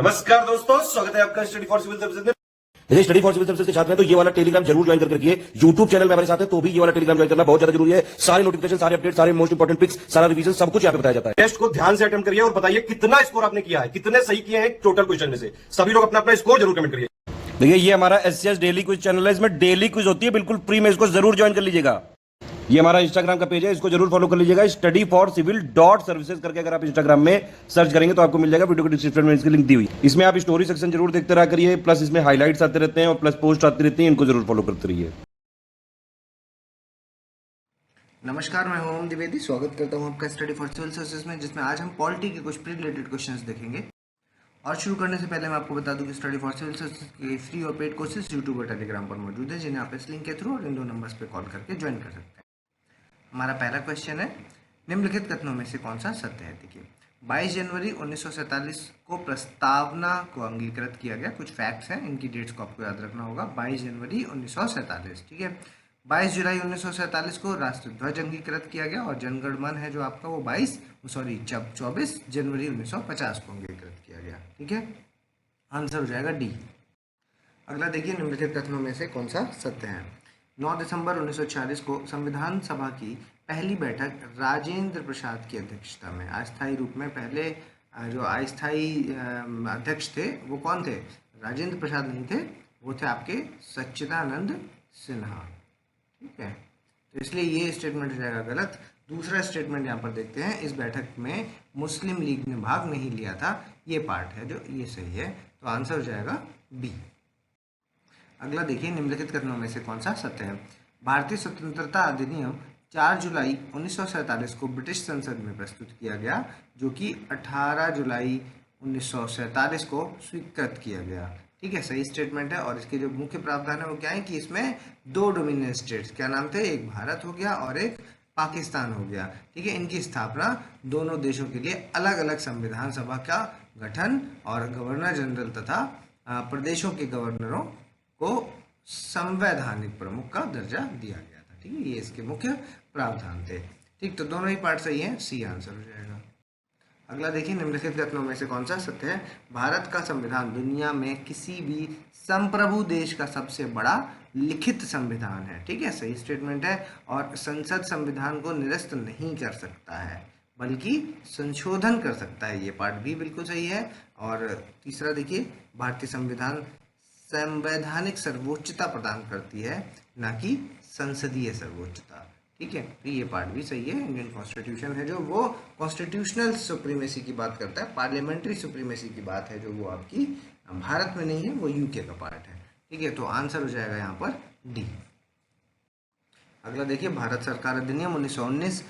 नमस्कार दोस्तों, स्वागत है आपका स्टडी फॉर सिविल सर्विसेज में। जैसे स्टडी फॉर सिविल सर्विसेज के छात्र हैं तो ये वाला टेलीग्राम जरूर ज्वाइन करके रखिए। यूट्यूब चैनल में हमारे साथ है तो भी ये वाला टेलीग्राम ज्वाइन करना बहुत ज्यादा जरूरी है। सारे नोटिफिकेशन, सारे अपडेट, सारे मोस्ट इंपोर्टेंट पिक्स, सारा रिवीजन सब कुछ यहाँ पे बताया जाता है। टेस्ट को ध्यान से अटेम्प्ट करिए और बताइए कितना स्कोर आपने किया है, कितने सही किए हैं टोटल क्वेश्चन में से। सभी लोग अपना अपना स्कोर जरूर कमेंट करिए। देखिए ये हमारा एससीएस डेली क्विज चैनल है, इसमें डेली क्विज होती है, बिल्कुल फ्री में, इसको जरूर ज्वाइन कर लीजिएगा। ये हमारा इंस्टाग्राम का पेज है, इसको जरूर फॉलो कर लीजिएगा। Study for civil dot services करके अगर आप इंस्टाग्राम में सर्च करेंगे तो आपको मिल जाएगा। वीडियो के डिस्क्रिप्शन में इसकी लिंक दी हुई। इसमें आप स्टोरी सेक्शन जरूर देखते रहा करिए, प्लस इसमें हाईलाइट्स आते रहते हैं और प्लस पोस्ट आती रहती है, इनको जरूर फॉलो करते रहिए। नमस्कार, मैं हूं ओम द्विवेदी। स्वागत करता हूं आपका स्टडी फॉर सिविल सर्विसेज में, जिसमें आज हम पॉलिटी के कुछ प्री रिलेटेड क्वेश्चंस देखेंगे। और शुरू करने से पहले मैं आपको बता दूं कि स्टडी फॉर सिविल सर्विसेज के फ्री और पेड कोर्सेज यूट्यूब और टेलीग्राम पर मौजूद है, जिन्हें आप इस लिंक के थ्रू और इन दो नंबर्स पर कॉल करके ज्वाइन कर सकते हैं। हमारा पहला क्वेश्चन है, निम्नलिखित कथनों में से कौन सा सत्य है। देखिए, 22 जनवरी 1947 को प्रस्तावना को अंगीकृत किया गया। कुछ फैक्ट्स हैं, इनकी डेट्स को आपको याद रखना होगा। 22 जनवरी 1947, ठीक है। 22 जुलाई 1947 को राष्ट्रध्वज अंगीकृत किया गया और जनगण मन है जो आपका वो 24 जनवरी 1950 को अंगीकृत किया गया, ठीक है। आंसर हो जाएगा डी। अगला देखिए, निम्नलिखित कथनों में से कौन सा सत्य है। 9 दिसंबर 1946 को संविधान सभा की पहली बैठक राजेंद्र प्रसाद की अध्यक्षता में अस्थायी रूप में, पहले जो अस्थायी अध्यक्ष थे वो कौन थे? राजेंद्र प्रसाद नहीं थे, वो थे आपके सच्चिदानंद सिन्हा, ठीक है। तो इसलिए ये स्टेटमेंट हो जाएगा गलत। दूसरा स्टेटमेंट यहाँ पर देखते हैं, इस बैठक में मुस्लिम लीग ने भाग नहीं लिया था, ये पार्ट है जो ये सही है। तो आंसर हो जाएगा बी। अगला देखिए, निम्नलिखित कथनों में से कौन सा सत्य है। भारतीय स्वतंत्रता अधिनियम 4 जुलाई 1947 को ब्रिटिश संसद में प्रस्तुत किया गया, जो कि 18 जुलाई 1947 को स्वीकृत किया गया, ठीक है। सही स्टेटमेंट है। और इसके जो मुख्य प्रावधान है वो क्या है कि इसमें 2 डोमिनियन स्टेट्स, क्या नाम थे, एक भारत हो गया और एक पाकिस्तान हो गया, ठीक है। इनकी स्थापना, दोनों देशों के लिए अलग अलग संविधान सभा का गठन और गवर्नर जनरल तथा प्रदेशों के गवर्नरों को संवैधानिक प्रमुख का दर्जा दिया गया था, ठीक है। ये इसके मुख्य प्रावधान थे, ठीक। तो दोनों ही पार्ट सही है, सी आंसर हो जाएगा। अगला देखिए, निम्नलिखित कथनों में से कौन सा सत्य है। भारत का संविधान दुनिया में किसी भी संप्रभु देश का सबसे बड़ा लिखित संविधान है, ठीक है। सही स्टेटमेंट है। और संसद संविधान को निरस्त नहीं कर सकता है, बल्कि संशोधन कर सकता है, ये पार्ट भी बिल्कुल सही है। और तीसरा देखिए, भारतीय संविधान संवैधानिक सर्वोच्चता प्रदान करती है, ना कि संसदीय सर्वोच्चता, ठीक है। तो ये पार्ट भी सही है। इंडियन कॉन्स्टिट्यूशन है जो वो कॉन्स्टिट्यूशनल सुप्रीमेसी की बात करता है, पार्लियामेंट्री सुप्रीमेसी की बात है जो वो आपकी भारत में नहीं है, वो यूके का पार्ट है, ठीक है। तो आंसर हो जाएगा यहाँ पर डी। अगला देखिए, भारत सरकार अधिनियम 1919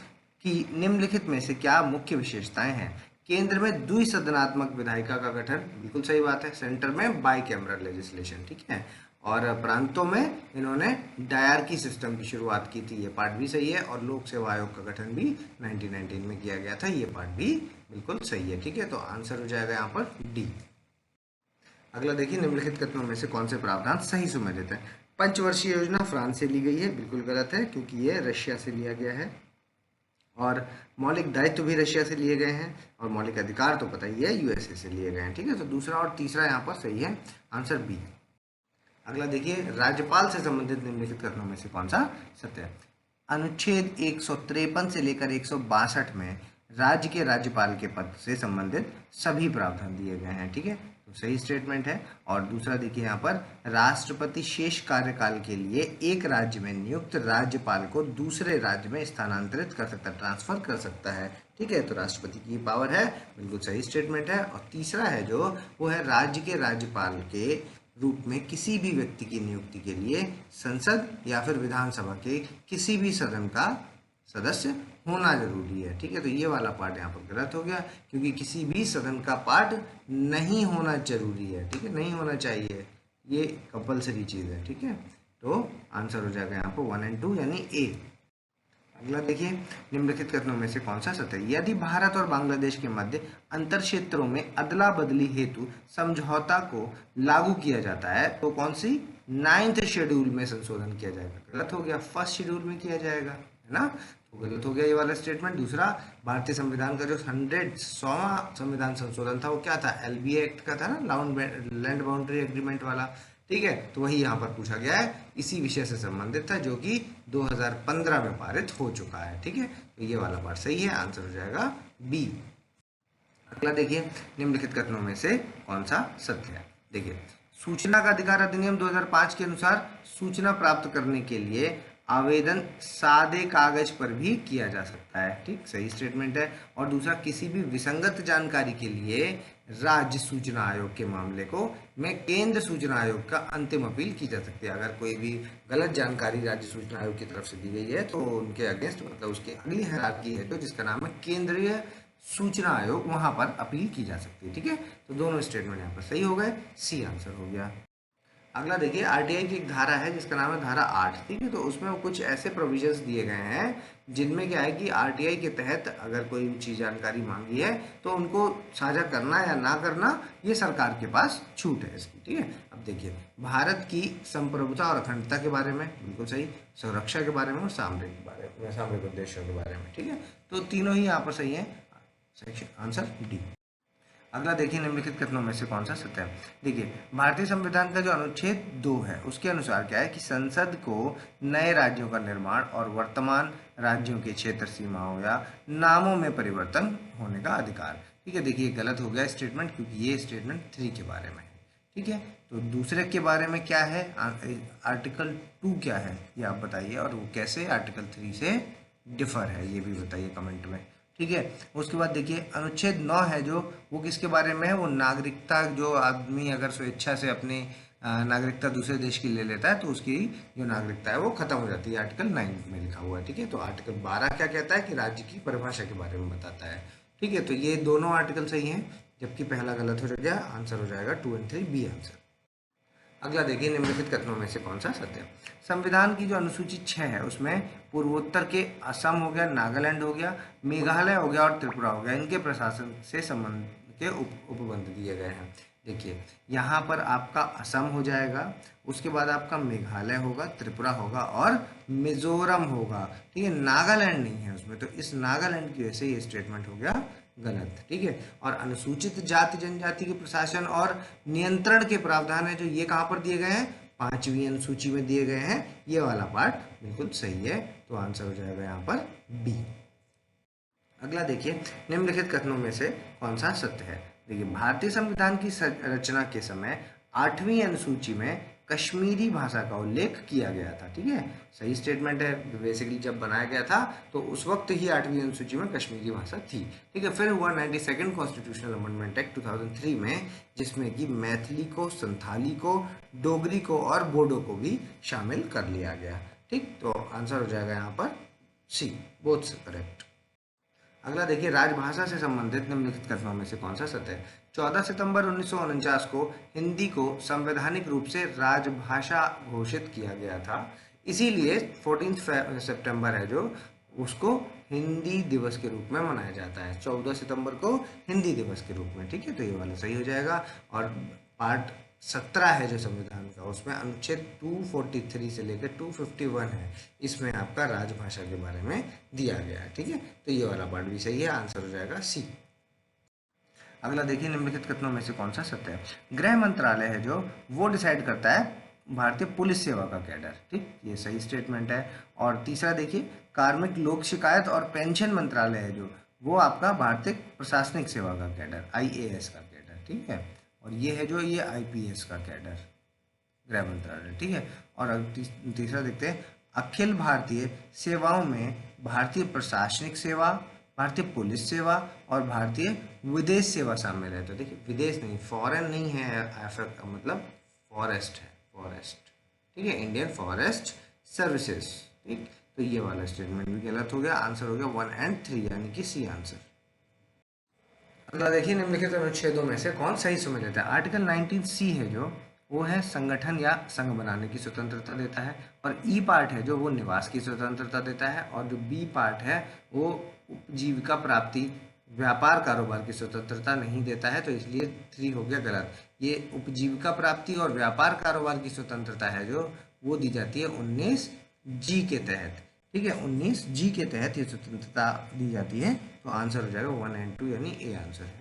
की निम्नलिखित में से क्या मुख्य विशेषताएं हैं। केंद्र में द्विसदनात्मक विधायिका का गठन, बिल्कुल सही बात है। सेंटर में बाई कैमरल लेजिस्लेशन, ठीक है। और प्रांतों में इन्होंने डायरकी सिस्टम की शुरुआत की थी, ये पार्ट भी सही है। और लोक सेवा आयोग का गठन भी 1919 में किया गया था, ये पार्ट भी बिल्कुल सही है, ठीक है। तो आंसर हो जाएगा यहाँ पर डी। अगला देखिए, निम्नलिखित कथनों में से कौन से प्रावधान सही सुमेलित है। पंचवर्षीय योजना फ्रांस से ली गई है, बिल्कुल गलत है, क्योंकि ये रशिया से लिया गया है। और मौलिक दायित्व भी रशिया से लिए गए हैं, और मौलिक अधिकार तो पता ही है यूएसए से लिए गए हैं, ठीक है। तो दूसरा और तीसरा यहाँ पर सही है, आंसर बी। अगला देखिए, राज्यपाल से संबंधित निम्नलिखित कथनों में से कौन सा सत्य है। अनुच्छेद 153 से लेकर 162 में राज्य के राज्यपाल के पद से संबंधित सभी प्रावधान दिए गए हैं, ठीक है। तो सही स्टेटमेंट है। और दूसरा देखिए, यहाँ पर राष्ट्रपति शेष कार्यकाल के लिए एक राज्य में नियुक्त राज्यपाल को दूसरे राज्य में स्थानांतरित कर सकता है, ट्रांसफर कर सकता है, ठीक है। तो राष्ट्रपति की पावर है, बिल्कुल सही स्टेटमेंट है। और तीसरा है जो, वो है राज्य के राज्यपाल के रूप में किसी भी व्यक्ति की नियुक्ति के लिए संसद या फिर विधानसभा के किसी भी सदन का सदस्य होना जरूरी है, ठीक है। तो ये वाला पार्ट यहाँ पर गलत हो गया, क्योंकि किसी भी सदन का पार्ट नहीं होना जरूरी है, ठीक है, नहीं होना चाहिए, ये कंपलसरी चीज़ है, ठीक है। तो आंसर हो जाएगा यहाँ पर 1 और 2 यानी ए। अगला देखिए, निम्नलिखित कथनों में से कौन सा सत्य है। यदि भारत और बांग्लादेश के मध्य अंतर क्षेत्रों में अदला बदली हेतु समझौता को लागू किया जाता है तो कौन सी 9th शेड्यूल में संशोधन किया जाएगा। गलत हो गया, 1st शेड्यूल में किया जाएगा, है ना। तो गलत हो गया ये वाला स्टेटमेंट। दूसरा, भारतीय संविधान का जो 100वां संविधान संशोधन था वो क्या था, एलबीए एक्ट का था ना, लैंड बाउंड्री एग्रीमेंट वाला, ठीक है। तो वही यहाँ पर पूछा गया है, इसी विषय से संबंधित था जो कि 2015 में पारित हो चुका है, ठीक है। तो ये वाला पार्ट सही है, आंसर हो जाएगा बी। अगला देखिए, निम्नलिखित कथनों में से कौन सा सत्य है। देखिए, सूचना का अधिकार अधिनियम 2005 के अनुसार सूचना प्राप्त करने के लिए आवेदन सादे कागज पर भी किया जा सकता है, ठीक, सही स्टेटमेंट है। और दूसरा, किसी भी विसंगत जानकारी के लिए राज्य सूचना आयोग के मामले को में केंद्र सूचना आयोग का अंतिम अपील की जा सकती है। अगर कोई भी गलत जानकारी राज्य सूचना आयोग की तरफ से दी गई है तो उनके अगेंस्ट, मतलब उसकी अगली हायरार्की है तो जिसका नाम है केंद्रीय सूचना आयोग, वहां पर अपील की जा सकती है, ठीक है। तो दोनों स्टेटमेंट यहाँ पर सही हो गए, सी आंसर हो गया। अगला देखिए, आरटीआई की एक धारा है जिसका नाम है धारा 8, ठीक है। तो उसमें कुछ ऐसे प्रोविजंस दिए गए हैं जिनमें क्या है कि आरटीआई के तहत अगर कोई ऊंची जानकारी मांगी है तो उनको साझा करना या ना करना ये सरकार के पास छूट है इसकी, ठीक है। अब देखिए, भारत की संप्रभुता और अखंडता के बारे में बिल्कुल सही, सुरक्षा के बारे में और सामरिक उद्देश्यों के बारे में, ठीक है। तो तीनों ही यहाँ पर सही है, सेक्शन आंसर डी। अगला देखिए, निम्नलिखित कथनों में से कौन सा सत्य है। देखिए, भारतीय संविधान का जो अनुच्छेद 2 है उसके अनुसार क्या है कि संसद को नए राज्यों का निर्माण और वर्तमान राज्यों के क्षेत्र सीमाओं या नामों में परिवर्तन होने का अधिकार, ठीक है। देखिए, गलत हो गया स्टेटमेंट क्योंकि ये स्टेटमेंट 3 के बारे में है, ठीक है। तो दूसरे के बारे में क्या है, आर्टिकल 2 क्या है ये आप बताइए, और वो कैसे आर्टिकल 3 से डिफर है ये भी बताइए कमेंट में, ठीक है। उसके बाद देखिए, अनुच्छेद 9 है जो, वो किसके बारे में है, वो नागरिकता, जो आदमी अगर स्वेच्छा से अपनी नागरिकता दूसरे देश की ले लेता है तो उसकी जो नागरिकता है वो खत्म हो जाती है, आर्टिकल 9 में लिखा हुआ है, ठीक है। तो आर्टिकल 12 क्या कहता है कि राज्य की परिभाषा के बारे में बताता है, ठीक है। तो ये दोनों आर्टिकल सही हैं, जबकि पहला गलत हो गया, आंसर हो जाएगा 2 और 3, बी आंसर। अगला देखिए, निम्नलिखित कथनों में से कौन सा सत्य है। संविधान की जो अनुसूची 6 है उसमें पूर्वोत्तर के असम हो गया, नागालैंड हो गया, मेघालय हो गया और त्रिपुरा हो गया, इनके प्रशासन से संबंध के उपबंध दिए गए हैं। देखिए, यहाँ पर आपका असम हो जाएगा, उसके बाद आपका मेघालय होगा, त्रिपुरा होगा और मिजोरम होगा, ठीक है। नागालैंड नहीं है उसमें, तो इस नागालैंड की वजह से ये स्टेटमेंट हो गया गलत, ठीक है। और अनुसूचित जाति जनजाति के प्रशासन और नियंत्रण के प्रावधान है जो ये कहाँ पर दिए गए हैं, 5वीं अनुसूची में दिए गए हैं, ये वाला पार्ट बिल्कुल सही है, तो आंसर हो जाएगा यहाँ पर बी। अगला देखिए, निम्नलिखित कथनों में से कौन सा सत्य है। देखिए, भारतीय संविधान की रचना के समय 8वीं अनुसूची में कश्मीरी भाषा का उल्लेख किया गया था, ठीक है, सही स्टेटमेंट है। बेसिकली जब बनाया गया था तो उस वक्त ही 8वीं अनुसूची में कश्मीरी भाषा थी, ठीक है। फिर हुआ 92nd कॉन्स्टिट्यूशनल अमेंडमेंट एक्ट 2003 में, जिसमें कि मैथिली को, संथाली को, डोगरी को और बोडो को भी शामिल कर लिया गया, ठीक। तो आंसर हो जाएगा यहाँ पर सी, बोथ करेक्ट। अगला देखिए, राजभाषा से संबंधित निम्नलिखित कथनों में से कौन सा सत्य है। 14 सितंबर 1949 को हिंदी को संवैधानिक रूप से राजभाषा घोषित किया गया था, इसीलिए 14 सितंबर है जो, उसको हिंदी दिवस के रूप में मनाया जाता है, 14 सितंबर को हिंदी दिवस के रूप में, ठीक है। तो ये वाला सही हो जाएगा। और पार्ट 17 है जो संविधान का, उसमें अनुच्छेद 243 से लेकर 251 है, इसमें आपका राजभाषा के बारे में दिया गया है, ठीक है। तो ये वाला पार्ट भी सही है, आंसर हो जाएगा सी। अगला देखिए, निम्नलिखित कथनों में से कौन सा सत्य है। गृह मंत्रालय है जो, वो डिसाइड करता है भारतीय पुलिस सेवा का कैडर, ठीक, ये सही स्टेटमेंट है। और तीसरा देखिए, कार्मिक लोक शिकायत और पेंशन मंत्रालय है जो, वो आपका भारतीय प्रशासनिक सेवा का कैडर, IAS का कैडर, ठीक है। और ये है जो, ये IPS का कैडर, गृह मंत्रालय, ठीक है। और तीसरा देखते हैं, अखिल भारतीय सेवाओं में भारतीय प्रशासनिक सेवा, भारतीय पुलिस सेवा और भारतीय विदेश सेवा शामिल है। तो देखिए, विदेश नहीं, फॉरेन नहीं है, मतलब फॉरेस्ट है, फॉरेस्ट, ठीक है, इंडियन फॉरेस्ट सर्विसेज, ठीक। तो ये वाला स्टेटमेंट भी गलत हो गया, आंसर हो गया 1 और 3 यानी कि सी आंसर। अगला देखिए, निम्नलिखित अनुच्छेदों में से कौन सही समझ लेता है। आर्टिकल 19C है जो, वो है संगठन या संघ बनाने की स्वतंत्रता देता है, और ई पार्ट है जो, वो निवास की स्वतंत्रता देता है, और जो बी पार्ट है वो उपजीविका प्राप्ति, व्यापार कारोबार की स्वतंत्रता नहीं देता है, तो इसलिए 3 हो गया गलत। ये उपजीविका प्राप्ति और व्यापार कारोबार की स्वतंत्रता है जो, वो दी जाती है 19G के तहत, ठीक है, 19G के तहत ये स्वतंत्रता दी जाती है। तो आंसर हो जाएगा 1 एंड 2 यानी ए आंसर है।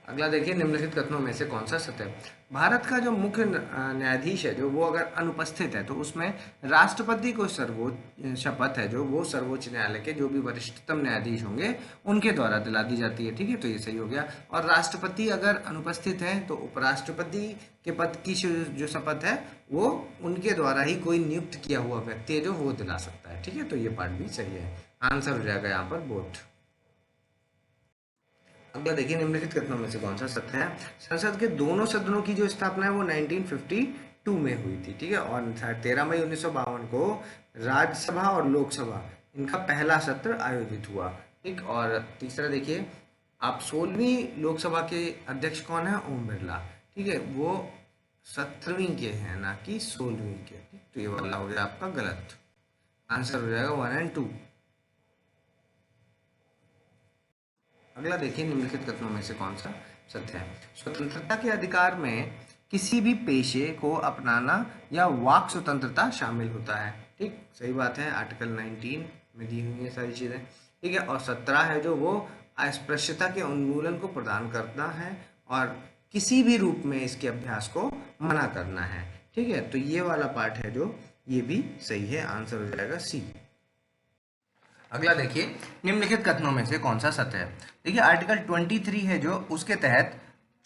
अगला देखिए, निम्नलिखित कथनों में से कौन सा सत्य है। भारत का जो मुख्य न्यायाधीश है जो वो अगर अनुपस्थित है तो उसमें राष्ट्रपति को सर्वोच्च शपथ है जो वो सर्वोच्च न्यायालय के जो भी वरिष्ठतम न्यायाधीश होंगे उनके द्वारा दिला दी जाती है। ठीक है, तो ये सही हो गया। और राष्ट्रपति अगर अनुपस्थित है तो उपराष्ट्रपति के पद की जो शपथ है वो उनके द्वारा ही कोई नियुक्त किया हुआ व्यक्ति है जो वो दिला सकता है। ठीक है, तो ये पार्ट भी सही है। आंसर हो जाएगा यहाँ पर बोथ। अगला देखिए, निम्नलिखित कथनों में से कौन सा सत्य है। संसद के दोनों सदनों की जो स्थापना है वो 1952 में हुई थी। ठीक है, और 13 मई 1952 को राज्यसभा और लोकसभा इनका पहला सत्र आयोजित हुआ। ठीक, और तीसरा देखिए, आप 16वीं लोकसभा के अध्यक्ष कौन है? ओम बिरला। ठीक है, वो 17वीं के हैं ना कि 16वीं के। ठीक, तो ये वाला हो गया आपका गलत। आंसर हो जाएगा 1 एंड 2। अगला देखिए, निम्नलिखित कथनों में से कौन सा सत्य है। स्वतंत्रता के अधिकार में किसी भी पेशे को अपनाना या वाक स्वतंत्रता शामिल होता है। ठीक, सही बात है, आर्टिकल 19 में दी हुई है सारी चीजें। ठीक है, और 17 है जो वो अस्पृश्यता के उन्मूलन को प्रदान करना है और किसी भी रूप में इसके अभ्यास को मना करना है। ठीक है, तो ये वाला पार्ट है जो ये भी सही है। आंसर हो जाएगा सी। अगला देखिए, निम्नलिखित कथनों में से कौन सा सत्य है। देखिए, आर्टिकल 23 है जो उसके तहत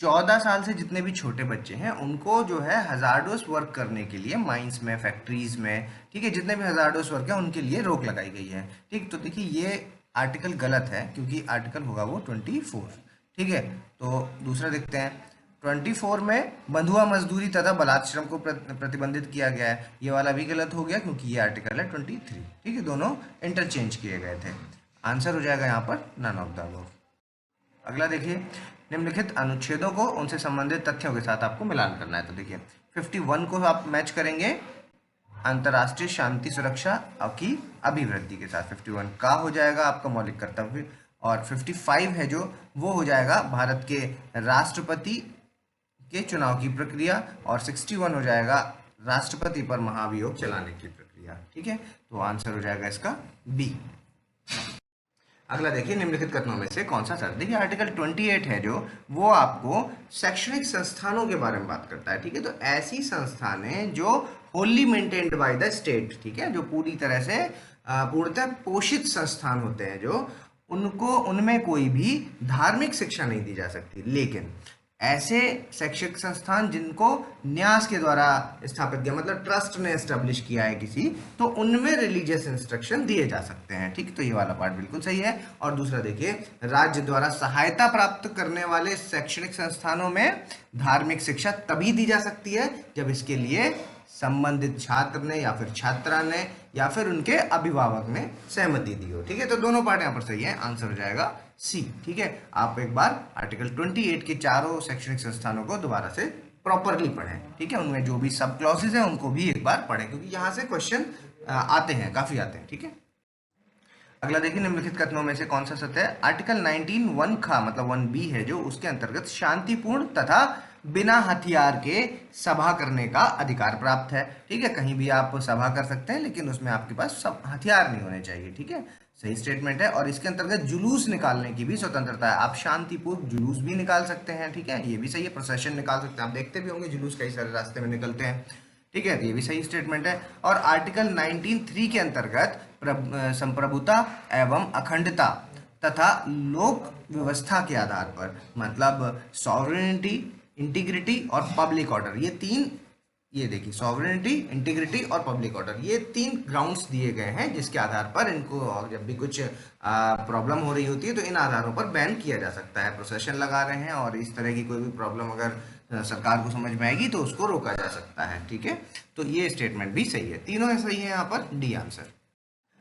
14 साल से जितने भी छोटे बच्चे हैं उनको जो है हजार्डोस वर्क करने के लिए माइंस में, फैक्ट्रीज में, ठीक है, जितने भी हजार्डोस वर्क है उनके लिए रोक लगाई गई है। ठीक, तो देखिए ये आर्टिकल गलत है क्योंकि आर्टिकल होगा वो 24। ठीक है, तो दूसरा देखते हैं। 24 में बंधुआ मजदूरी तथा बलात्श्रम को प्रतिबंधित किया गया है। ये वाला भी गलत हो गया क्योंकि ये आर्टिकल है 23। ठीक है, दोनों इंटरचेंज किए गए थे। आंसर हो जाएगा यहाँ पर नन ऑफ द अबव। अगला देखिए, निम्नलिखित अनुच्छेदों को उनसे संबंधित तथ्यों के साथ आपको मिलान करना है। तो देखिए 51 को आप मैच करेंगे अंतर्राष्ट्रीय शांति सुरक्षा की अभिवृद्धि के साथ। 51 का हो जाएगा आपका मौलिक कर्तव्य, और 55 है जो वो हो जाएगा भारत के राष्ट्रपति के चुनाव की प्रक्रिया, और 61 हो जाएगा राष्ट्रपति पर महाभियोग चलाने की प्रक्रिया। ठीक है, तो आंसर हो जाएगा इसका बी। अगला देखिए, निम्नलिखित कथनों में से कौन सा सत्य। देखिए आर्टिकल 28 है जो वो आपको शैक्षणिक संस्थानों के बारे में बात करता है। ठीक है, तो ऐसी संस्थानें जो Holi maintained by the state, ठीक है, जो पूरी तरह से पूर्णतः पोषित संस्थान होते हैं जो उनको उनमें कोई भी धार्मिक शिक्षा नहीं दी जा सकती, लेकिन ऐसे शैक्षिक संस्थान जिनको न्यास के द्वारा स्थापित किया, मतलब ट्रस्ट ने एस्टेब्लिश किया है किसी, तो उनमें रिलीजियस इंस्ट्रक्शन दिए जा सकते हैं। ठीक, तो ये वाला पार्ट बिल्कुल सही है। और दूसरा देखिए, राज्य द्वारा सहायता प्राप्त करने वाले शैक्षणिक संस्थानों में धार्मिक शिक्षा तभी दी जा सकती है जब इसके लिए संबंधित छात्र ने या फिर छात्रा ने या फिर उनके अभिभावक ने सहमति दी हो। ठीक है, तो दोनों पार्ट यहाँ पर सही है। आंसर हो जाएगा सी। ठीक है, आप एक बार आर्टिकल 28 के चारों शैक्षणिक संस्थानों को दोबारा से प्रॉपरली पढ़ें। ठीक है, उनमें जो भी सब क्लॉसेज हैं उनको भी एक बार पढ़ें क्योंकि यहाँ से क्वेश्चन आते हैं, काफी आते हैं। ठीक है, अगला देखिए, निम्नलिखित कथनों में से कौन सा सत्य है। आर्टिकल 19(1) का मतलब 1B है जो उसके अंतर्गत शांतिपूर्ण तथा बिना हथियार के सभा करने का अधिकार प्राप्त है। ठीक है, कहीं भी आप सभा कर सकते हैं लेकिन उसमें आपके पास सब हथियार नहीं होने चाहिए। ठीक है, सही स्टेटमेंट है। और इसके अंतर्गत जुलूस निकालने की भी स्वतंत्रता है, आप शांतिपूर्वक जुलूस भी निकाल सकते हैं। ठीक है, ये भी सही है। प्रोसेशन निकाल सकते हैं, आप देखते भी होंगे जुलूस कई सारे रास्ते में निकलते हैं। ठीक है, ये भी सही स्टेटमेंट है। और आर्टिकल 19(3) के अंतर्गत संप्रभुता एवं अखंडता तथा लोक व्यवस्था के आधार पर, मतलब सॉवरेनिटी, इंटीग्रिटी और पब्लिक ऑर्डर, ये तीन, ये देखिए सॉवरेनिटी, इंटीग्रिटी और पब्लिक ऑर्डर, ये तीन ग्राउंड्स दिए गए हैं जिसके आधार पर इनको जब भी कुछ प्रॉब्लम हो रही होती है तो इन आधारों पर बैन किया जा सकता है। प्रोसेशन लगा रहे हैं और इस तरह की कोई भी प्रॉब्लम अगर सरकार को समझ में आएगी तो उसको रोका जा सकता है। ठीक है, तो ये स्टेटमेंट भी सही है, तीनों सही है यहाँ पर, डी आंसर।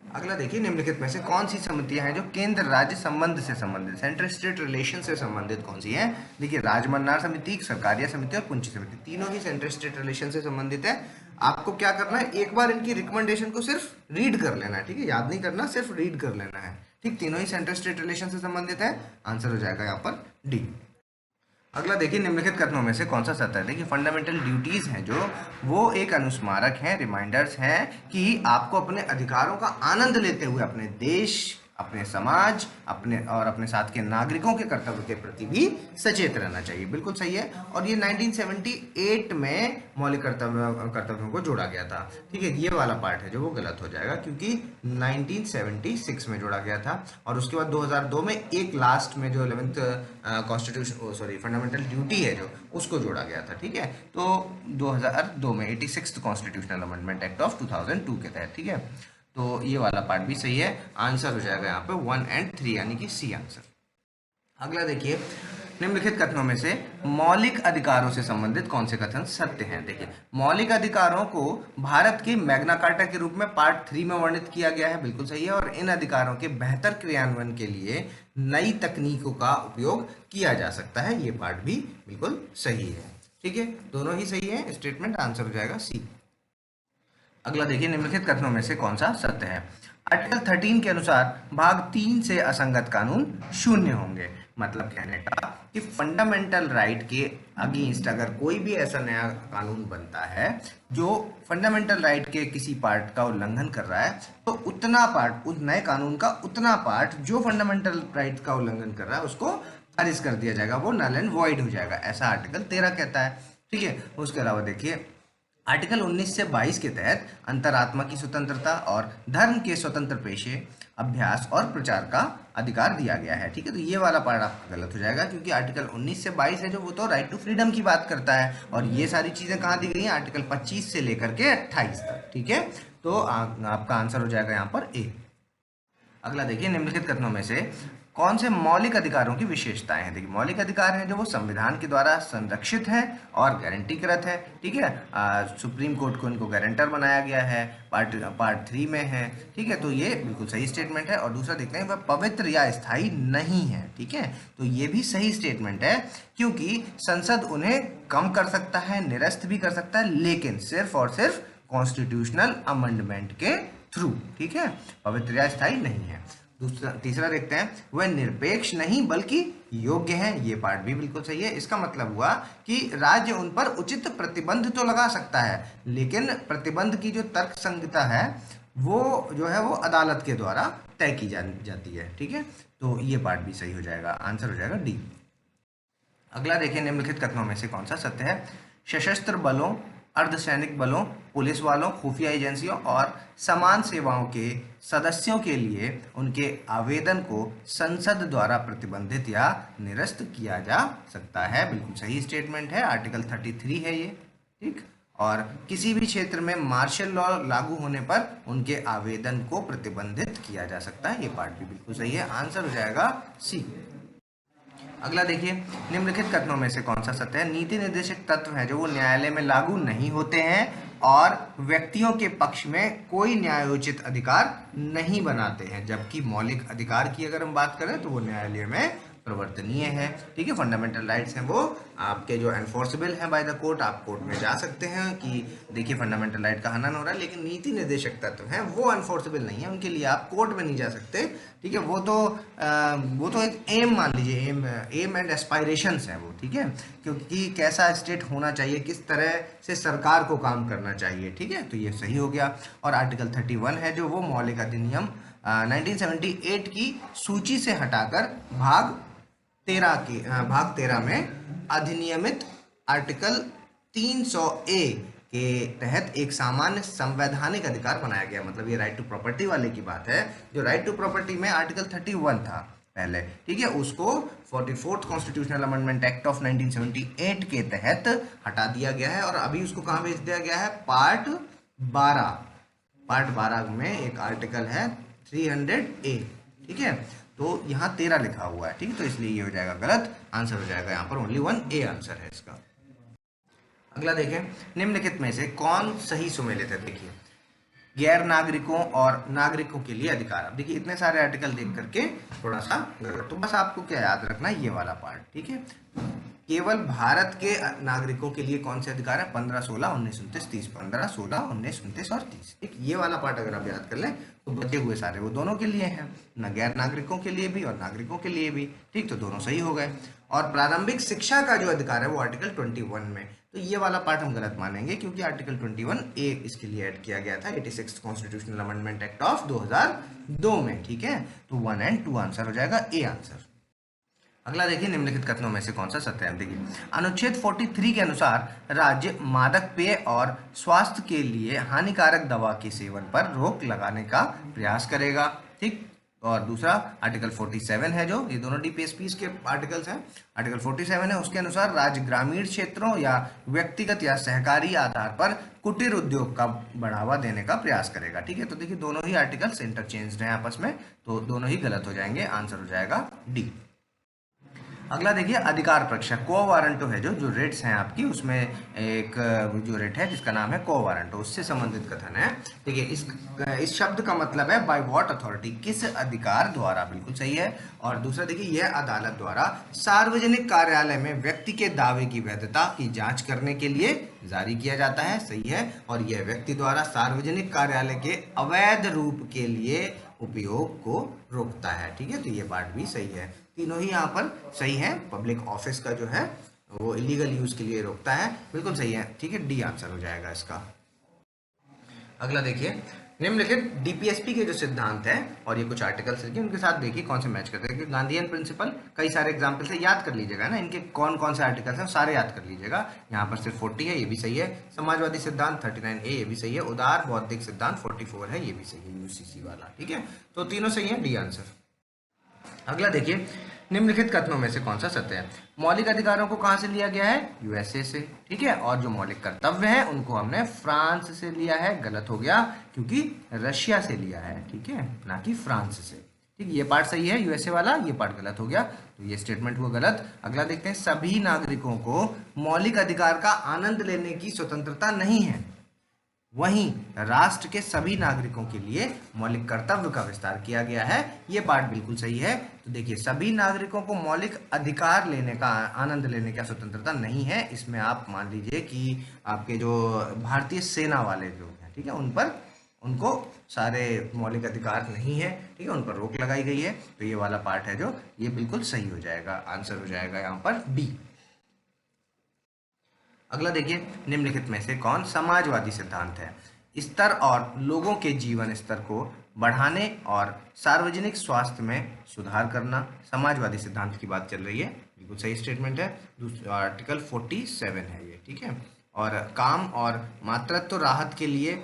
अगला देखिए, निम्नलिखित में से कौन सी समितियां हैं जो केंद्र राज्य संबंध से संबंधित, सेंट्रल स्टेट रिलेशन से संबंधित कौन सी है। देखिए राजमन्नार समिति, सरकारिया समिति और पुंची समिति, तीनों ही सेंट्रल स्टेट रिलेशन से संबंधित है। आपको क्या करना है, एक बार इनकी रिकमेंडेशन को सिर्फ रीड कर लेना है। ठीक है, याद नहीं करना, सिर्फ रीड कर लेना है। ठीक, तीनों ही सेंट्रल स्टेट रिलेशन से संबंधित है। आंसर हो जाएगा यहाँ पर डी। अगला देखिए, निम्नलिखित कथनों में से कौन सा सत्य है। देखिए, फंडामेंटल ड्यूटीज हैं जो, वो एक अनुस्मारक हैं, रिमाइंडर्स हैं कि आपको अपने अधिकारों का आनंद लेते हुए अपने देश, अपने समाज, अपने साथ के नागरिकों के कर्तव्य के प्रति भी सचेत रहना चाहिए। बिल्कुल सही है। और ये 1978 में मौलिक कर्तव्यों को जोड़ा गया था। ठीक है, ये वाला पार्ट है जो वो गलत हो जाएगा, क्योंकि 1976 में जोड़ा गया था। और उसके बाद 2002 में एक लास्ट में जो 11th कॉन्स्टिट्यूशन फंडामेंटल ड्यूटी है जो, उसको जोड़ा गया था। ठीक है, तो 2002 में 86th constitutional amendment act of 2002 के तहत। ठीक है, तो ये वाला पार्ट भी सही है। आंसर हो जाएगा यहाँ पे 1 और 3, यानी कि सी आंसर। अगला देखिए, निम्नलिखित कथनों में से मौलिक अधिकारों से संबंधित कौन से कथन सत्य हैं। देखिए, मौलिक अधिकारों को भारत के मैग्ना कार्टा के रूप में पार्ट 3 में वर्णित किया गया है। बिल्कुल सही है। और इन अधिकारों के बेहतर क्रियान्वयन के लिए नई तकनीकों का उपयोग किया जा सकता है। ये पार्ट भी बिल्कुल सही है। ठीक है, दोनों ही सही है स्टेटमेंट। आंसर हो जाएगा सी। अगला देखिए, निम्नलिखित कथनों में से कौन सा सत्य है। आर्टिकल 13 के अनुसार भाग 3 से असंगत कानून शून्य होंगे। मतलब कहने का कि फंडामेंटल राइट के अगेंस्ट अगर कोई भी ऐसा नया कानून बनता है जो फंडामेंटल राइट के किसी पार्ट का उल्लंघन कर रहा है, तो उतना पार्ट, उस नए कानून का उतना पार्ट जो फंडामेंटल राइट का उल्लंघन कर रहा है, उसको खारिज कर दिया जाएगा, वो नल एंड वॉइड हो जाएगा। ऐसा आर्टिकल 13 कहता है। ठीक है, उसके अलावा देखिए, आर्टिकल 19 से 22 के तहत अंतरात्मा की स्वतंत्रता और धर्म के स्वतंत्र पेशे, अभ्यास और प्रचार का अधिकार दिया गया है। ठीक है, तो ये वाला पार्ट आपका गलत हो जाएगा, क्योंकि आर्टिकल 19 से 22 है जो, वो तो राइट टू फ्रीडम की बात करता है। और ये सारी चीज़ें कहाँ दी गई हैं, आर्टिकल 25 से लेकर के 28 तक। ठीक है, तो आपका आंसर हो जाएगा यहाँ पर ए। अगला देखिए, निम्नलिखित कथनों में से कौन से मौलिक अधिकारों की विशेषताएं हैं। देखिए, मौलिक अधिकार हैं जो वो संविधान के द्वारा संरक्षित हैं और गारंटीकृत है। ठीक है, सुप्रीम कोर्ट को इनको गारंटर बनाया गया है, पार्ट 3 में है। ठीक है, तो ये बिल्कुल सही स्टेटमेंट है। और दूसरा देखते हैं, वह पवित्र या स्थायी नहीं है। ठीक है, तो ये भी सही स्टेटमेंट है, क्योंकि संसद उन्हें कम कर सकता है, निरस्त भी कर सकता है, लेकिन सिर्फ और सिर्फ कॉन्स्टिट्यूशनल अमेंडमेंट के थ्रू। ठीक है, पवित्र या स्थायी नहीं है। तीसरा देखते हैं, वह निरपेक्ष नहीं बल्कि योग्य है। ये पार्ट भी बिल्कुल सही है। इसका मतलब हुआ कि राज्य उन पर उचित प्रतिबंध तो लगा सकता है, लेकिन प्रतिबंध की जो तर्क संगतता है वो जो है वो अदालत के द्वारा तय की जाती है। ठीक है, तो ये पार्ट भी सही हो जाएगा। आंसर हो जाएगा डी। अगला देखिए, निम्नलिखित कथनों में से कौन सा सत्य है। सशस्त्र बलों, अर्धसैनिक बलों, पुलिस वालों, खुफिया एजेंसियों और समान सेवाओं के सदस्यों के लिए उनके आवेदन को संसद द्वारा प्रतिबंधित या निरस्त किया जा सकता है। बिल्कुल सही स्टेटमेंट है। आर्टिकल 33 है ये। ठीक, और किसी भी क्षेत्र में मार्शल लॉ लागू होने पर उनके आवेदन को प्रतिबंधित किया जा सकता है। ये पार्ट भी बिल्कुल सही है। आंसर हो जाएगा सी। अगला देखिए, निम्नलिखित कथनों में से कौन सा सत्य है। नीति निर्देशक तत्व हैं जो वो न्यायालय में लागू नहीं होते हैं और व्यक्तियों के पक्ष में कोई न्यायोचित अधिकार नहीं बनाते हैं, जबकि मौलिक अधिकार की अगर हम बात करें तो वो न्यायालय में प्रवर्तनीय है। ठीक है, फंडामेंटल राइट्स हैं वो आपके जो एनफोर्सेबल हैं बाय द कोर्ट। आप कोर्ट में जा सकते हैं कि देखिए फंडामेंटल राइट का हनन हो रहा है, लेकिन नीति निर्देशक तत्व हैं वो एनफोर्सेबल नहीं है, उनके लिए आप कोर्ट में नहीं जा सकते। ठीक है, वो तो एक एम मान लीजिए, एम एंड एस्पायरेशंस हैं वो। ठीक है, क्योंकि कैसा स्टेट होना चाहिए, किस तरह से सरकार को काम करना चाहिए। ठीक है, तो ये सही हो गया। और आर्टिकल 31 है जो वो मौलिक अधिनियम 1978 की सूची से हटाकर भाग 13 में अधिनियमित आर्टिकल 300A के तहत एक सामान्य संवैधानिक अधिकार बनाया गया। मतलब ये राइट टू प्रॉपर्टी वाले की बात है। जो राइट टू प्रॉपर्टी में आर्टिकल 31 था पहले, ठीक है, उसको 44th constitutional amendment act of 1978 के तहत हटा दिया गया है और अभी उसको कहाँ भेज दिया गया है, पार्ट 12 में एक आर्टिकल है 300A। ठीक है, तो यहाँ 13 लिखा हुआ है। ठीक है, तो इसलिए ये हो जाएगा गलत। आंसर हो जाएगा यहाँ पर ओनली 1A आंसर है इसका। अगला देखें, निम्नलिखित में से कौन सही सुमेलित है। देखिए, गैर नागरिकों और नागरिकों के लिए अधिकार। अब देखिए इतने सारे आर्टिकल देख करके थोड़ा सा गलत, तो बस आपको क्या याद रखना है, ये वाला पार्ट। ठीक है, केवल भारत के नागरिकों के लिए कौन से अधिकार है? 15, 16, 19, 29, 30। 15, 16, 19, 29 और 30। ठीक, ये वाला पार्ट अगर आप याद कर लें तो बचे हुए सारे वो दोनों के लिए हैं, न गैर नागरिकों के लिए भी और नागरिकों के लिए भी। ठीक, तो दोनों सही हो गए। और प्रारंभिक शिक्षा का जो अधिकार है वो आर्टिकल 21 में, तो ये वाला पार्ट हम गलत मानेंगे क्योंकि आर्टिकल 21A इसके लिए ऐड किया गया था 86 कॉन्स्टिट्यूशनल अमेंडमेंट एक्ट ऑफ 2002 में। ठीक है, तो 1 और 2 आंसर हो जाएगा ए आंसर। अगला देखिए, निम्नलिखित कथनों में से कौन सा सत्य है? देखिए, अनुच्छेद 43 के अनुसार राज्य मादक पेय और स्वास्थ्य के लिए हानिकारक दवा के सेवन पर रोक लगाने का प्रयास करेगा। ठीक, और दूसरा आर्टिकल 47 है, जो ये दोनों डीपीएसपी के आर्टिकल्स हैं। आर्टिकल 47 है, उसके अनुसार राज्य ग्रामीण क्षेत्रों या व्यक्तिगत या सहकारी आधार पर कुटीर उद्योग का बढ़ावा देने का प्रयास करेगा। ठीक है, तो देखिए दोनों ही आर्टिकल्स इंटरचेंज्ड हैं आपस में, तो दोनों ही गलत हो जाएंगे। आंसर हो जाएगा डी। अगला देखिए, अधिकार परीक्षा को वारंटो है, जो रेट्स हैं आपकी, उसमें एक जो रेट है जिसका नाम है को वारंटो, उससे संबंधित कथन है। देखिए, इस शब्द का मतलब है बाय व्हाट अथॉरिटी, किस अधिकार द्वारा, बिल्कुल सही है। और दूसरा देखिए, यह अदालत द्वारा सार्वजनिक कार्यालय में व्यक्ति के दावे की वैधता की जांच करने के लिए जारी किया जाता है, सही है। और यह व्यक्ति द्वारा सार्वजनिक कार्यालय के अवैध रूप के लिए उपयोग को रोकता है। ठीक है, तो ये बात भी सही है, तीनों ही यहाँ पर सही है। पब्लिक ऑफिस का जो है वो इलीगल यूज के लिए रोकता है, बिल्कुल सही है। ठीक है, डी आंसर हो जाएगा इसका। अगला देखिए, निम्नलिखित डीपीएसपी के जो सिद्धांत हैं और ये कुछ आर्टिकल्स हैं, उनके साथ देखिए कौन से मैच करते हैं। गांधीयन प्रिंसिपल, कई सारे एग्जाम्पल से याद कर लीजिएगा ना, इनके कौन कौन से आर्टिकल्स हैं सारे याद कर लीजिएगा। यहाँ पर सिर्फ 40 है, ये भी सही है। समाजवादी सिद्धांत 39A, ये भी सही है। उदार बौद्धिक सिद्धांत 44 है, ये भी सही है, यूसीसी वाला। ठीक है, तो तीनों सही है, डी आंसर। अगला देखिए, निम्नलिखित कथनों में से कौन सा सत्य है? मौलिक अधिकारों को कहां से लिया गया है? यूएसए से। ठीक है, और जो मौलिक कर्तव्य हैं उनको हमने फ्रांस से लिया है, गलत हो गया क्योंकि रशिया से लिया है। ठीक है, ना कि फ्रांस से। ठीक, ये पार्ट सही है यूएसए वाला, ये पार्ट गलत हो गया, तो ये स्टेटमेंट हुआ गलत। अगला देखते हैं, सभी नागरिकों को मौलिक अधिकार का आनंद लेने की स्वतंत्रता नहीं है, वहीं राष्ट्र के सभी नागरिकों के लिए मौलिक कर्तव्य का विस्तार किया गया है, ये बात बिल्कुल सही है। तो देखिए, सभी नागरिकों को मौलिक अधिकार लेने का, आनंद लेने का स्वतंत्रता नहीं है। इसमें आप मान लीजिए कि आपके जो भारतीय सेना वाले लोग हैं, ठीक है, उनको सारे मौलिक अधिकार नहीं है। ठीक है, उन पर रोक लगाई गई है, तो ये वाला पार्ट है जो ये बिल्कुल सही हो जाएगा। आंसर हो जाएगा यहाँ पर डी। अगला देखिए, निम्नलिखित में से कौन समाजवादी सिद्धांत है? स्तर और लोगों के जीवन स्तर को बढ़ाने और सार्वजनिक स्वास्थ्य में सुधार करना, समाजवादी सिद्धांत की बात चल रही है, बिल्कुल सही स्टेटमेंट है। आर्टिकल 47 है ये। ठीक है, और काम और मातृत्व राहत के लिए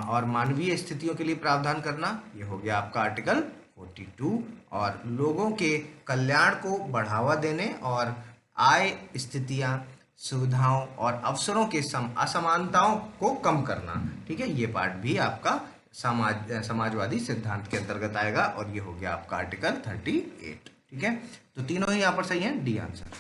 और मानवीय स्थितियों के लिए प्रावधान करना, ये हो गया आपका आर्टिकल 42। और लोगों के कल्याण को बढ़ावा देने और आय स्थितियां, सुविधाओं और अवसरों के असमानताओं को कम करना। ठीक है, ये पार्ट भी आपका समाजवादी सिद्धांत के अंतर्गत आएगा, और ये हो गया आपका आर्टिकल 38। ठीक है, तो तीनों ही यहाँ पर सही है, डी आंसर।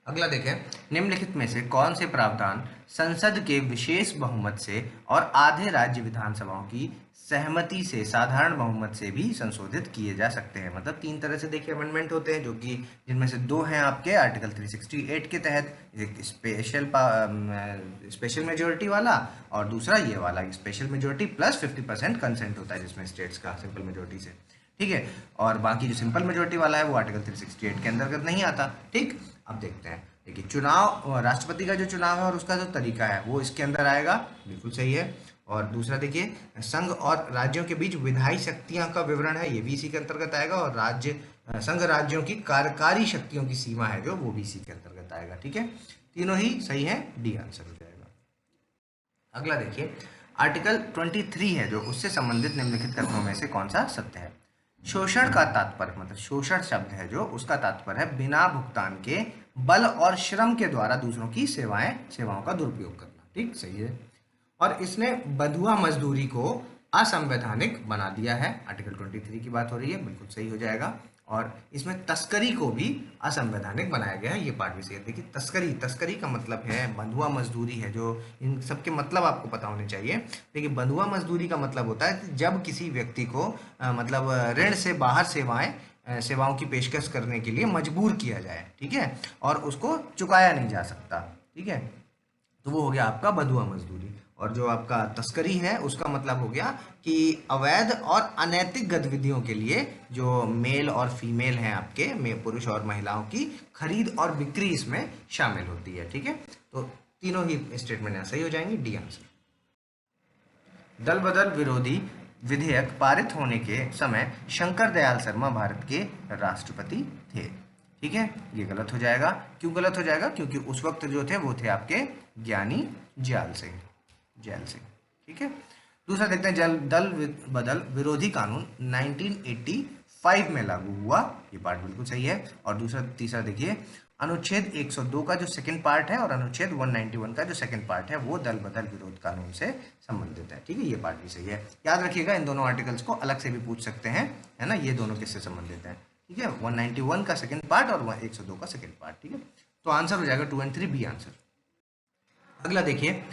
अगला देखें, निम्नलिखित में से कौन से प्रावधान संसद के विशेष बहुमत से और आधे राज्य विधानसभाओं की सहमति से साधारण बहुमत से भी संशोधित किए जा सकते हैं? मतलब 3 तरह से देखिए अमेंडमेंट होते हैं, जो कि जिनमें से 2 हैं आपके आर्टिकल 368 के तहत, एक स्पेशल मेजोरिटी वाला और दूसरा ये वाला स्पेशल मेजोरिटी प्लस 50% कंसेंट होता है, जिसमें स्टेट्स का सिंपल मेजोरिटी से। ठीक है, और बाकी जो सिंपल मेजोरिटी वाला है वो आर्टिकल 368 के अंतर्गत नहीं आता। ठीक, अब देखते हैं। देखिए, चुनाव, राष्ट्रपति का जो चुनाव है और उसका जो तरीका है वो इसके अंदर आएगा, बिल्कुल सही है। और दूसरा देखिए, संघ और राज्यों के बीच विधायी शक्तियां का विवरण है, ये भी इसी के अंतर्गत आएगा। और संघ राज्यों की कार्यकारी शक्तियों की सीमा है जो, वो भी इसी के अंतर्गत आएगा। ठीक है, तीनों ही सही है, डी आंसर हो जाएगा। अगला देखिए, आर्टिकल 23 है जो, उससे संबंधित निम्नलिखित कथनों में से कौन सा सत्य है? शोषण का तात्पर्य, मतलब शोषण शब्द है जो, उसका तात्पर्य है बिना भुगतान के बल और श्रम के द्वारा दूसरों की सेवाओं का दुरुपयोग करना। ठीक, सही है। और इसने बंधुआ मजदूरी को असंवैधानिक बना दिया है, आर्टिकल 23 की बात हो रही है, बिल्कुल सही हो जाएगा। और इसमें तस्करी को भी असंवैधानिक बनाया गया है, ये पार्ट भी सही है। देखिए, तस्करी का मतलब है बंधुआ मजदूरी है, जो इन सबके मतलब आपको पता होने चाहिए। देखिए, बंधुआ मजदूरी का मतलब होता है कि जब किसी व्यक्ति को मतलब ऋण से बाहर सेवाएं सेवाओं की पेशकश करने के लिए मजबूर किया जाए, ठीक है, और उसको चुकाया नहीं जा सकता, ठीक है, तो वो हो गया आपका बंधुआ मजदूरी। और जो आपका तस्करी है उसका मतलब हो गया कि अवैध और अनैतिक गतिविधियों के लिए जो मेल और फीमेल हैं आपके पुरुष और महिलाओं की खरीद और बिक्री इसमें शामिल होती है, ठीक है। तो तीनों ही स्टेटमेंट यहाँ सही हो जाएंगे, डी आंसर। दल बदल विरोधी विधेयक पारित होने के समय शंकर दयाल शर्मा भारत के राष्ट्रपति थे, ठीक है, ये गलत हो जाएगा। क्यों गलत हो जाएगा? क्योंकि उस वक्त जो थे वो थे आपके ज्ञानी जैल सिंह, ठीक है। दूसरा देखते हैं, दल बदल विरोधी कानून 1985 में लागू हुआ, ये पार्ट बिल्कुल सही है। और तीसरा देखिए, अनुच्छेद 102 का जो सेकंड पार्ट है और अनुच्छेद 191 का जो सेकंड पार्ट है वो दल बदल विरोध कानून से संबंधित है, ठीक है, ये पार्ट भी सही है। याद रखिएगा इन दोनों आर्टिकल्स को अलग से भी पूछ सकते हैं, है ना, ये दोनों किससे संबंधित है, ठीक है, 191 का सेकंड पार्ट और 102 का सेकंड पार्ट, ठीक है। तो आंसर हो जाएगा 2 और 3, बी आंसर। अगला देखिए,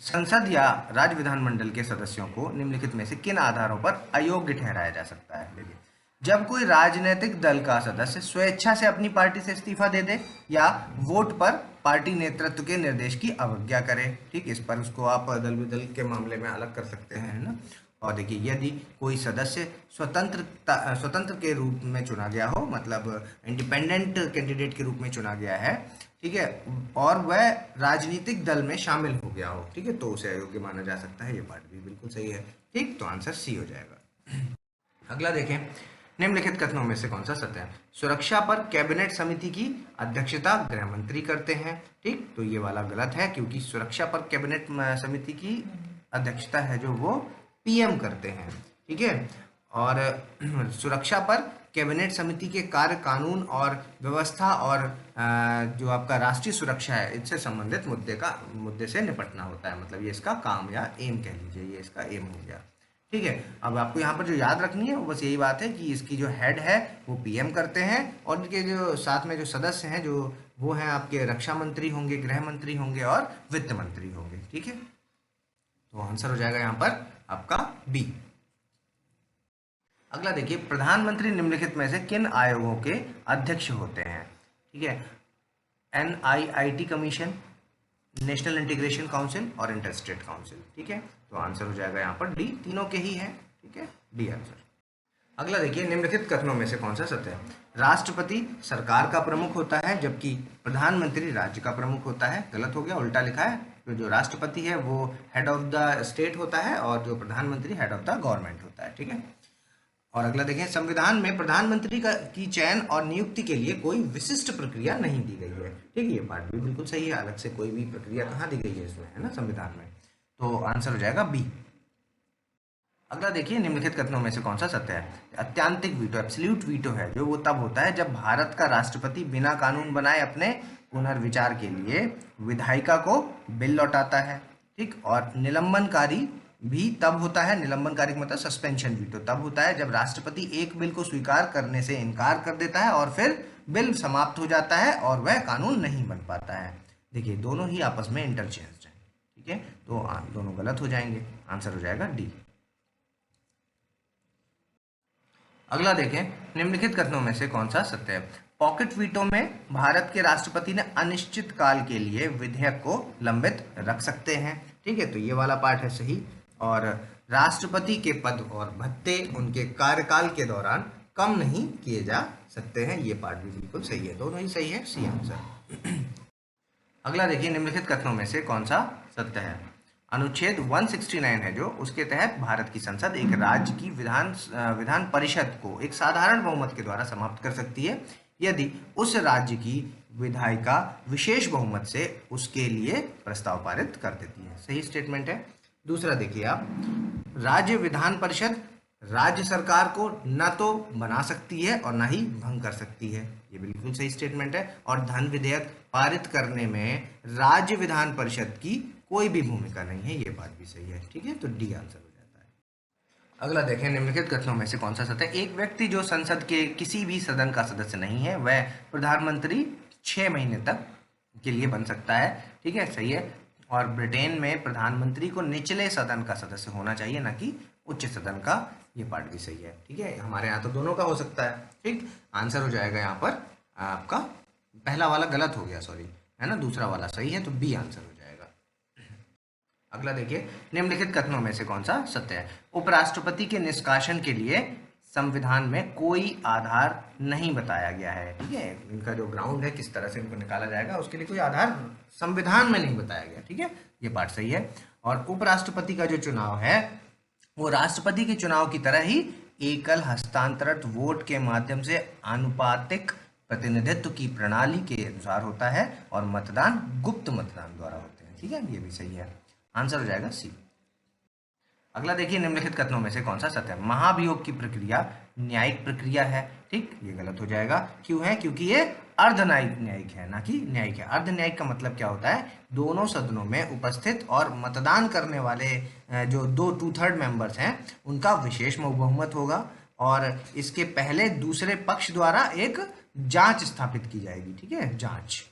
संसद या राज्य विधानमंडल के सदस्यों को निम्नलिखित में से किन आधारों पर अयोग्य ठहराया जा सकता है? देखिए, जब कोई राजनीतिक दल का सदस्य स्वेच्छा से अपनी पार्टी से इस्तीफा दे दे या वोट पर पार्टी नेतृत्व के निर्देश की अवज्ञा करे, ठीक, इस पर उसको आप दल विदल के मामले में अलग कर सकते हैं, है ना। और देखिए, यदि कोई सदस्य स्वतंत्र के रूप में चुना गया हो, मतलब इंडिपेंडेंट कैंडिडेट के रूप में चुना गया है, ठीक है, और वह राजनीतिक दल में शामिल हो गया हो, ठीक है, तो उसे अयोग्य माना जा सकता है, ये बात भी बिल्कुल सही है, ठीक। तो आंसर सी हो जाएगा। अगला देखें, निम्नलिखित कथनों में से कौन सा सत्य है? सुरक्षा पर कैबिनेट समिति की अध्यक्षता गृह मंत्री करते हैं, ठीक, तो ये वाला गलत है, क्योंकि सुरक्षा पर कैबिनेट समिति की अध्यक्षता है जो वो पीएम करते हैं, ठीक है। और सुरक्षा पर कैबिनेट समिति के कार्य, कानून और व्यवस्था और जो आपका राष्ट्रीय सुरक्षा है इससे संबंधित मुद्दे से निपटना होता है, मतलब ये इसका काम या एम कह लीजिए, ये इसका एम हो गया, ठीक है। अब आपको यहाँ पर जो याद रखनी है वो बस यही बात है कि इसकी जो हेड है वो पीएम करते हैं और इनके जो साथ में जो सदस्य हैं जो वो हैं आपके रक्षा मंत्री होंगे, गृह मंत्री होंगे और वित्त मंत्री होंगे, ठीक है। तो आंसर हो जाएगा यहाँ पर आपका बी। अगला देखिए, प्रधानमंत्री निम्नलिखित में से किन आयोगों के अध्यक्ष होते हैं? ठीक है, NIIT commission, national integration council और इंटरस्टेट काउंसिल, ठीक है। तो आंसर हो जाएगा यहाँ पर डी, तीनों के ही है, ठीक है, डी आंसर। अगला देखिए, निम्नलिखित कथनों में से कौन सा सत्य है? राष्ट्रपति सरकार का प्रमुख होता है जबकि प्रधानमंत्री राज्य का प्रमुख होता है। गलत हो गया, उल्टा लिखा है, तो जो राष्ट्रपति है वो हेड ऑफ द स्टेट होता है और जो प्रधानमंत्री हेड ऑफ द गवर्नमेंट होता है, ठीक है। और अगला देखें, संविधान में प्रधानमंत्री की चयन और नियुक्ति के लिए कोई विशिष्ट प्रक्रिया नहीं दी गई है, ठीक है, ये बात भी बिल्कुल सही है, अलग से कोई भी प्रक्रिया कहाँ दी गई है इसमें, है ना, संविधान में। तो आंसर हो जाएगा बी। अगला देखिए, निम्नलिखित कथनों में से कौन सा सत्य है? अत्यांतिक वीटो, एब्सोल्यूट वीटो है जो वो तब होता है जब भारत का राष्ट्रपति बिना कानून बनाए अपने पुनर्विचार के लिए विधायिका को बिल लौटाता है, ठीक। और निलंबनकारी भी तब होता है, निलंबनकारी मतलब सस्पेंशन वीटो तब होता है जब राष्ट्रपति एक बिल को स्वीकार करने से इनकार कर देता है और फिर बिल समाप्त हो जाता है और वह कानून नहीं बन पाता है। देखिए, दोनों ही आपस में इंटरचेंज्ड हैं, ठीक है, तो दोनों गलत हो जाएंगे, आंसर हो जाएगा डी। अगला देखें, निम्नलिखित कथनों में से कौन सा सत्य है? पॉकेट वीटो में भारत के राष्ट्रपति ने अनिश्चित काल के लिए विधेयक को लंबित रख सकते हैं, ठीक है, तो ये वाला पार्ट है सही। और राष्ट्रपति के पद और भत्ते उनके कार्यकाल के दौरान कम नहीं किए जा सकते हैं, ये पार्ट भी बिल्कुल सही है, दोनों ही सही है, सी आंसर। अगला देखिए, निम्नलिखित कथनों में से कौन सा सत्य है? अनुच्छेद 169 है जो, उसके तहत भारत की संसद एक राज्य की विधान परिषद को एक साधारण बहुमत के द्वारा समाप्त कर सकती है यदि उस राज्य की विधायिका विशेष बहुमत से उसके लिए प्रस्ताव पारित कर देती है, सही स्टेटमेंट है। दूसरा देखिए आप, राज्य विधान परिषद राज्य सरकार को न तो बना सकती है और न ही भंग कर सकती है, ये बिल्कुल सही स्टेटमेंट है। और धन विधेयक पारित करने में राज्य विधान परिषद की कोई भी भूमिका नहीं है, ये बात भी सही है, ठीक है, तो डी आंसर हो जाता है। अगला देखें, निम्नलिखित कथनों में से कौन सा सत्य है? एक व्यक्ति जो संसद के किसी भी सदन का सदस्य नहीं है वह प्रधानमंत्री 6 महीने तक के लिए बन सकता है, ठीक है, सही है। और ब्रिटेन में प्रधानमंत्री को निचले सदन का सदस्य होना चाहिए, न कि उच्च सदन का, ये पार्ट भी सही है। ठीक है, हमारे यहाँ तो दोनों का हो सकता है। ठीक, आंसर हो जाएगा यहाँ पर आपका पहला वाला गलत हो गया, सॉरी, है ना, दूसरा वाला सही है, तो बी आंसर हो जाएगा। अगला देखिए, निम्नलिखित कथनों में से कौन सा सत्य है? उपराष्ट्रपति के निष्कासन के लिए संविधान में कोई आधार नहीं बताया गया है। ठीक है, इनका जो ग्राउंड है, किस तरह से इनको निकाला जाएगा, उसके लिए कोई आधार संविधान में नहीं बताया गया। ठीक है, ये पार्ट सही है। और उपराष्ट्रपति का जो चुनाव है वो राष्ट्रपति के चुनाव की तरह ही एकल हस्तांतरित वोट के माध्यम से आनुपातिक प्रतिनिधित्व की प्रणाली के अनुसार होता है और मतदान गुप्त मतदान द्वारा होते हैं। ठीक है, ये भी सही है, आंसर हो जाएगा सी। अगला देखिए, निम्नलिखित कथनों में से कौन सा सत्य है? महाभियोग की प्रक्रिया न्यायिक प्रक्रिया है। ठीक, ये गलत हो जाएगा। क्यों है? क्योंकि ये अर्ध न्यायिक है, ना कि न्यायिक है। अर्ध न्यायिक का मतलब क्या होता है? दोनों सदनों में उपस्थित और मतदान करने वाले जो 2/3 मेंबर्स हैं उनका विशेष बहुमत होगा और इसके पहले दूसरे पक्ष द्वारा एक जांच स्थापित की जाएगी। ठीक है, जांच,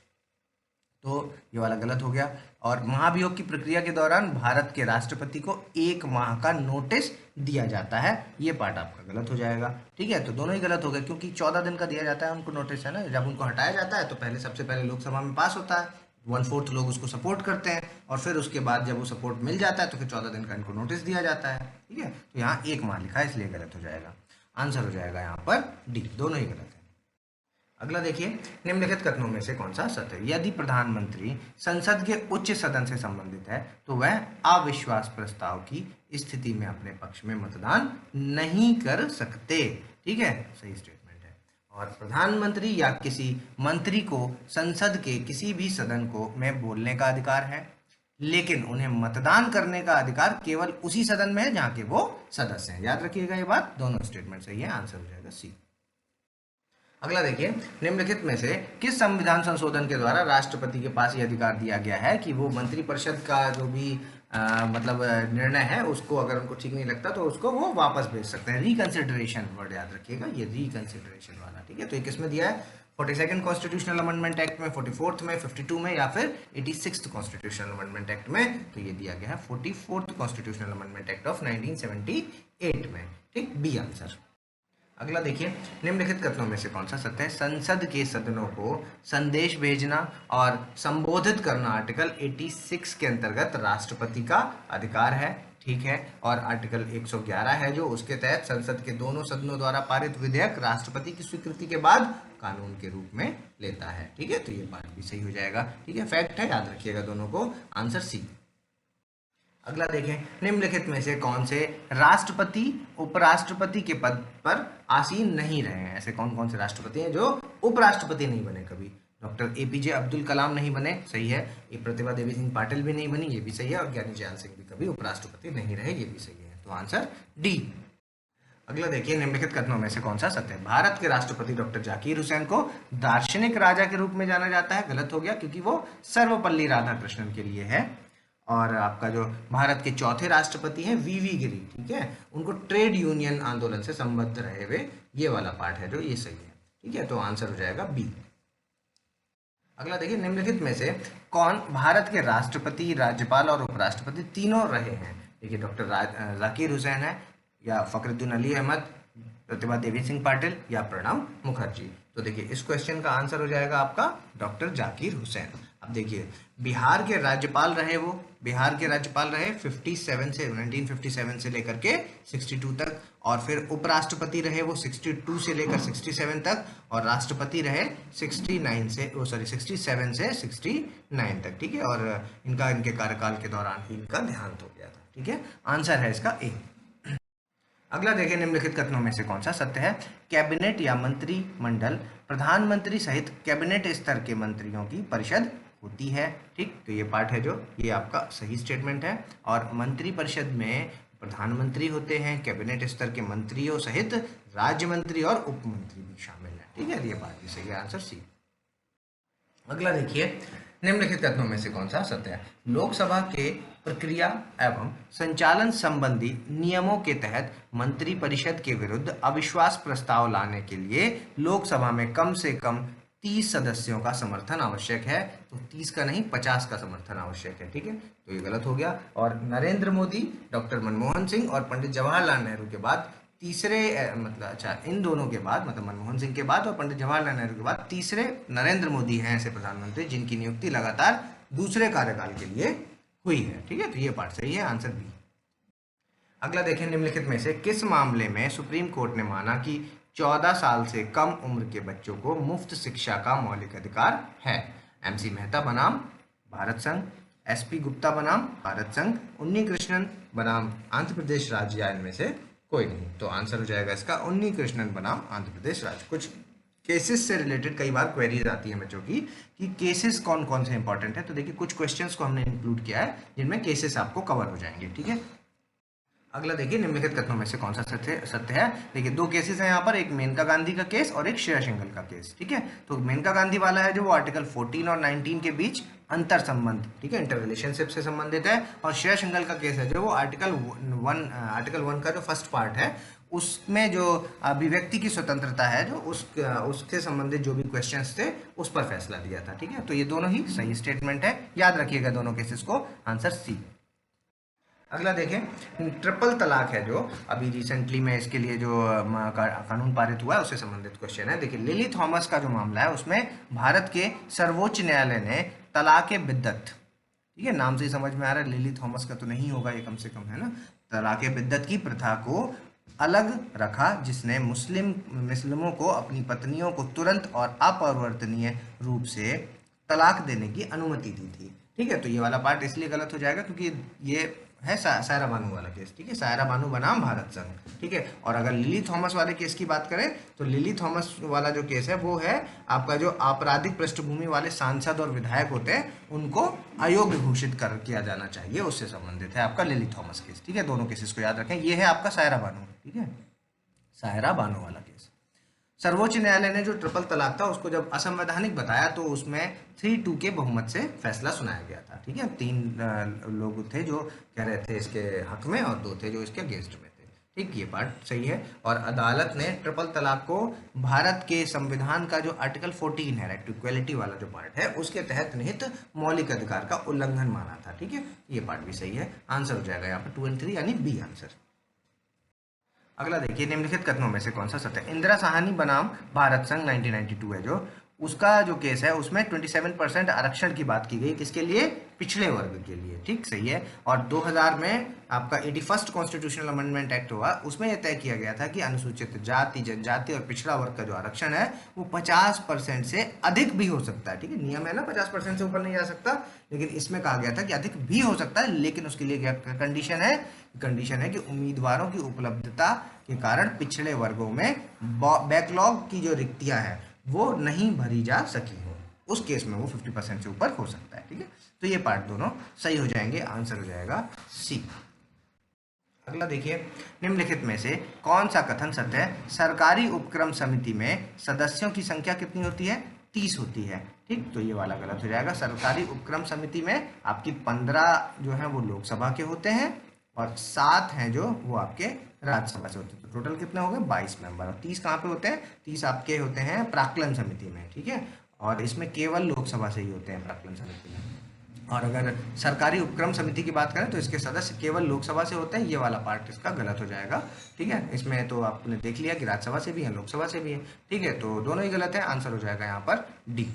तो ये वाला गलत हो गया। और महाभियोग की प्रक्रिया के दौरान भारत के राष्ट्रपति को 1 माह का नोटिस दिया जाता है, ये पार्ट आपका गलत हो जाएगा। ठीक है, तो दोनों ही गलत हो गए, क्योंकि 14 दिन का दिया जाता है उनको नोटिस, है ना। जब उनको हटाया जाता है तो पहले सबसे पहले लोकसभा में पास होता है, 1/4 लोग उसको सपोर्ट करते हैं और फिर उसके बाद जब वो सपोर्ट मिल जाता है तो फिर 14 दिन का इनको नोटिस दिया जाता है। ठीक है, तो यहाँ 1 माह लिखा है, इसलिए गलत हो जाएगा। आंसर हो जाएगा यहाँ पर डी, दोनों ही गलत है। अगला देखिए, निम्नलिखित कथनों में से कौन सा सत्य है? यदि प्रधानमंत्री संसद के उच्च सदन से संबंधित है तो वह अविश्वास प्रस्ताव की स्थिति में अपने पक्ष में मतदान नहीं कर सकते। ठीक है, सही स्टेटमेंट है। और प्रधानमंत्री या किसी मंत्री को संसद के किसी भी सदन को में बोलने का अधिकार है, लेकिन उन्हें मतदान करने का अधिकार केवल उसी सदन में है जहां के वो सदस्य हैं। याद रखिएगा ये बात, दोनों स्टेटमेंट सही है, आंसर हो जाएगा सी। अगला देखिए, निम्नलिखित में से किस संविधान संशोधन के द्वारा राष्ट्रपति के पास ये अधिकार दिया गया है कि वो मंत्रिपरिषद का जो भी मतलब निर्णय है उसको अगर उनको ठीक नहीं लगता तो उसको वो वापस भेज सकते हैं। रिकंसिडरेशन वर्ड याद रखिएगा, ये रिकंसिडरेशन वाला। ठीक है, तो ये किसमें दिया है? 42nd कॉन्स्टिट्यूशनल अमेंडमेंट एक्ट में, 44th में, 52 में या फिर 86th कॉन्स्टिट्यूशनल अमेंडमेंट एक्ट में। तो ये दिया गया है 44th constitutional amendment act of 1978 में। ठीक, बी आंसर। अगला देखिए, निम्नलिखित कथनों में से कौन सा सत्य है? संसद के सदनों को संदेश भेजना और संबोधित करना आर्टिकल 86 के अंतर्गत राष्ट्रपति का अधिकार है। ठीक है, और आर्टिकल 111 है जो उसके तहत संसद के दोनों सदनों द्वारा पारित विधेयक राष्ट्रपति की स्वीकृति के बाद कानून के रूप में लेता है। ठीक है, तो ये बात भी सही हो जाएगा। ठीक है, फैक्ट है, याद रखिएगा दोनों को, आंसर सी। अगला देखें, निम्नलिखित में से कौन से राष्ट्रपति उपराष्ट्रपति के पद पर आसीन नहीं रहे हैं? ऐसे कौन कौन से राष्ट्रपति हैं जो उपराष्ट्रपति नहीं बने कभी? डॉक्टर APJ अब्दुल कलाम नहीं बने, सही है। ये प्रतिभा देवी सिंह पाटिल भी नहीं बनी, ये भी सही है। और ज्ञानी जैन सिंह भी कभी उपराष्ट्रपति नहीं रहे, ये भी सही है। तो आंसर डी। अगला देखिए, निम्नलिखित कथनों में से कौन सा सत्य है? भारत के राष्ट्रपति डॉक्टर जाकिर हुसैन को दार्शनिक राजा के रूप में जाना जाता है, गलत हो गया, क्योंकि वो सर्वपल्ली राधाकृष्णन के लिए है। और आपका जो भारत के चौथे राष्ट्रपति हैं VV गिरी, ठीक है, उनको ट्रेड यूनियन आंदोलन से संबद्ध रहे हुए, ये वाला पार्ट है जो ये सही है। ठीक है, तो आंसर हो जाएगा बी। अगला देखिए, निम्नलिखित में से कौन भारत के राष्ट्रपति, राज्यपाल और उपराष्ट्रपति तीनों रहे हैं? देखिए, डॉक्टर जाकिर हुसैन है, या फखरुद्दीन अली अहमद, प्रतिभा देवी सिंह पाटिल, या प्रणब मुखर्जी। तो देखिए, इस क्वेश्चन का आंसर हो जाएगा आपका डॉक्टर जाकिर हुसैन। अब देखिए, बिहार के राज्यपाल रहे, वो बिहार के राज्यपाल रहे 1957 से लेकर के 62 तक, और फिर उपराष्ट्रपति रहे वो 62 से लेकर 67 तक, और राष्ट्रपति रहे 67 से 69 तक। ठीक है, और इनके कार्यकाल के दौरान ही इनका देहांत हो गया था। ठीक है, आंसर है इसका ए। अगला देखिए, निम्नलिखित कथनों में से कौन सा सत्य है? कैबिनेट या मंत्रिमंडल प्रधानमंत्री सहित कैबिनेट स्तर के मंत्रियों की परिषद होती है। ठीक, तो ये पार्ट है जो ये आपका सही स्टेटमेंट है। और मंत्रिपरिषद में प्रधानमंत्री होते हैं, कैबिनेट स्तर के मंत्रियों सहित राज्य मंत्री और उप मंत्री भी शामिल है। ठीक है, ये बात भी सही है, आंसर सी। अगला देखिए, निम्नलिखित कथनों में से कौन सा सत्य है? लोकसभा के प्रक्रिया एवं संचालन संबंधी नियमों के तहत मंत्रिपरिषद के विरुद्ध अविश्वास प्रस्ताव लाने के लिए लोकसभा में कम से कम 30 सदस्यों का समर्थन आवश्यक है, तो 30 का नहीं 50 का समर्थन आवश्यक है, ठीक है, तो ये गलत हो गया। और नरेंद्र मोदी, डॉक्टर मनमोहन सिंह और पंडित जवाहरलाल नेहरू के बाद तीसरे मतलब अच्छा इन दोनों के बाद, मतलब मनमोहन सिंह के बाद और पंडित जवाहरलाल नेहरू के बाद तीसरे नरेंद्र मोदी हैं ऐसे प्रधानमंत्री जिनकी नियुक्ति लगातार दूसरे कार्यकाल के लिए हुई है, ठीक है, तो ये पार्ट सही है, आंसर बी। अगला देखें, निम्नलिखित में से किस मामले में सुप्रीम कोर्ट ने माना कि 14 साल से कम उम्र के बच्चों को मुफ्त शिक्षा का मौलिक अधिकार है? MC मेहता बनाम भारत संघ, SP गुप्ता बनाम भारत संघ, उन्नी कृष्णन बनाम आंध्र प्रदेश राज्य, या इनमें से कोई नहीं, तो आंसर हो जाएगा इसका उन्नी कृष्णन बनाम आंध्र प्रदेश राज्य। कुछ केसेस से रिलेटेड कई बार क्वेरीज आती है बच्चों की कि केसेस कौन कौन से इंपॉर्टेंट है, तो देखिए कुछ क्वेश्चंस को हमने इंक्लूड किया है जिनमें केसेस आपको कवर हो जाएंगे, ठीक है। अगला देखिए, निम्नलिखित कथनों में से कौन सा सत्य है? देखिए दो केसेस हैं यहाँ पर, एक मेनका गांधी का केस और एक श्रेया सिंघल का केस, ठीक है। तो मेनका गांधी वाला है जो वो आर्टिकल 14 और 19 के बीच अंतर संबंध, ठीक है, इंटर रिलेशनशिप से संबंधित है। और श्रेया सिंघल का केस है जो वो आर्टिकल 1 का जो फर्स्ट पार्ट है उसमें जो अभिव्यक्ति की स्वतंत्रता है जो उससे संबंधित जो भी क्वेश्चंस थे उस पर फैसला दिया था, ठीक है। तो ये दोनों ही सही स्टेटमेंट है, याद रखिएगा दोनों केसेस को, आंसर सी। अगला देखें, ट्रिपल तलाक है जो अभी रिसेंटली में इसके लिए जो कानून पारित हुआ है उससे संबंधित क्वेश्चन है। देखिए लिली थॉमस का जो मामला है उसमें भारत के सर्वोच्च न्यायालय ने तलाक बिद्दत, ठीक है, नाम से ही समझ में आ रहा है लिली थॉमस का तो नहीं होगा ये, कम से कम है ना, तलाक बिद्दत की प्रथा को अलग रखा जिसने मुस्लिमों को अपनी पत्नियों को तुरंत और अपरिवर्तनीय रूप से तलाक देने की अनुमति दी थी, ठीक है। तो ये वाला पार्ट इसलिए गलत हो जाएगा क्योंकि ये है सायरा बानू वाला केस, ठीक है, सायरा बानू बनाम भारत संघ, ठीक है। और अगर लिली थॉमस वाले केस की बात करें तो लिली थॉमस वाला जो केस है वो है आपका जो आपराधिक पृष्ठभूमि वाले सांसद और विधायक होते हैं उनको अयोग्य घोषित किया जाना चाहिए, उससे संबंधित है आपका लिली थॉमस केस, ठीक है। दोनों केसेस को याद रखें, ये है आपका सायरा बानू, ठीक है, सायरा बानू वाला केस। सर्वोच्च न्यायालय ने जो ट्रिपल तलाक था उसको जब असंवैधानिक बताया तो उसमें 3-2 के बहुमत से फैसला सुनाया गया था, ठीक है। 3 लोग थे जो कह रहे थे इसके हक में और 2 थे जो इसके अगेंस्ट में थे, ठीक, ये पार्ट सही है। और अदालत ने ट्रिपल तलाक को भारत के संविधान का जो आर्टिकल 14 है, राइट टू इक्वलिटी वाला जो पार्ट है, उसके तहत निहित मौलिक अधिकार का उल्लंघन माना था, ठीक है, ये पार्ट भी सही है, आंसर हो जाएगा यहाँ पर 2 और 3 यानी बी आंसर। अगला देखिए, निम्नलिखित कथनों में से कौन सा सत्य है? इंदिरा साहनी बनाम भारत संघ 1992 है जो उसका जो केस है उसमें 27% आरक्षण की बात की गई, किसके लिए? पिछड़े वर्ग के लिए, ठीक, सही है। और 2000 में आपका 81st कॉन्स्टिट्यूशनल अमेंडमेंट एक्ट हुआ, उसमें यह तय किया गया था कि अनुसूचित जाति, जनजाति और पिछड़ा वर्ग का जो आरक्षण है वो 50% से अधिक भी हो सकता है, ठीक है, नियम है ना 50% से ऊपर नहीं जा सकता, लेकिन इसमें कहा गया था कि अधिक भी हो सकता है, लेकिन उसके लिए क्या कंडीशन है कि उम्मीदवारों की उपलब्धता के कारण पिछड़े वर्गों में बैकलॉग की जो रिक्तियां हैं वो नहीं भरी जा सकी हो, उस केस में वो 50% से ऊपर हो सकता है, ठीक है। तो ये पार्ट दोनों सही हो जाएंगे, आंसर हो जाएगा सी। अगला देखिए, निम्नलिखित में से कौन सा कथन सत्य है? सरकारी उपक्रम समिति में सदस्यों की संख्या कितनी होती है? 30 होती है, ठीक, तो ये वाला गलत हो जाएगा। सरकारी उपक्रम समिति में आपकी 15 जो है वो लोकसभा के होते हैं और 7 हैं जो वो आपके राज्यसभा से होते हैं, तो टोटल कितने हो गए? 22 मेंबर। और 30 कहाँ पे होते हैं? 30 आपके होते हैं प्राक्कलन समिति में, ठीक है, और इसमें केवल लोकसभा से ही होते हैं प्राक्कलन समिति में। और अगर सरकारी उपक्रम समिति की बात करें तो इसके सदस्य केवल लोकसभा से होते हैं, ये वाला पार्ट इसका गलत हो जाएगा, ठीक है। इसमें तो आपने देख लिया कि राज्यसभा से भी है, लोकसभा से भी है, ठीक है, तो दोनों ही गलत है, आंसर हो जाएगा यहाँ पर डी।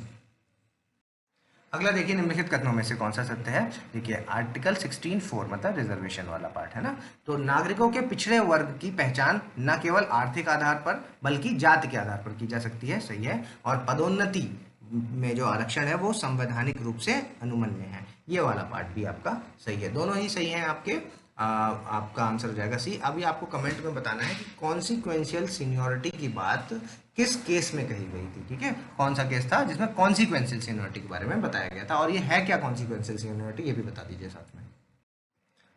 अगला देखिए, निम्नलिखित कथनों में से कौन सा सत्य है? देखिए आर्टिकल 16(4) मतलब रिजर्वेशन वाला पार्ट है ना, तो नागरिकों के पिछड़े वर्ग की पहचान न केवल आर्थिक आधार पर बल्कि जाति के आधार पर की जा सकती है, सही है। और पदोन्नति में जो आरक्षण है वो संवैधानिक रूप से अनुमन्य है, ये वाला पार्ट भी आपका सही है, दोनों ही सही हैं आपके। आपका आंसर हो जाएगा सी। अभी आपको कमेंट में बताना है कि कॉन्सिक्वेंशियल सीनियरिटी की बात किस केस में कही गई थी, ठीक है, कौन सा केस था जिसमें कॉन्सिक्वेंशियल सीनियरिटी के बारे में बताया गया था, और ये है क्या कॉन्सिक्वेंशियल सीनियरिटी, ये भी बता दीजिए साथ में।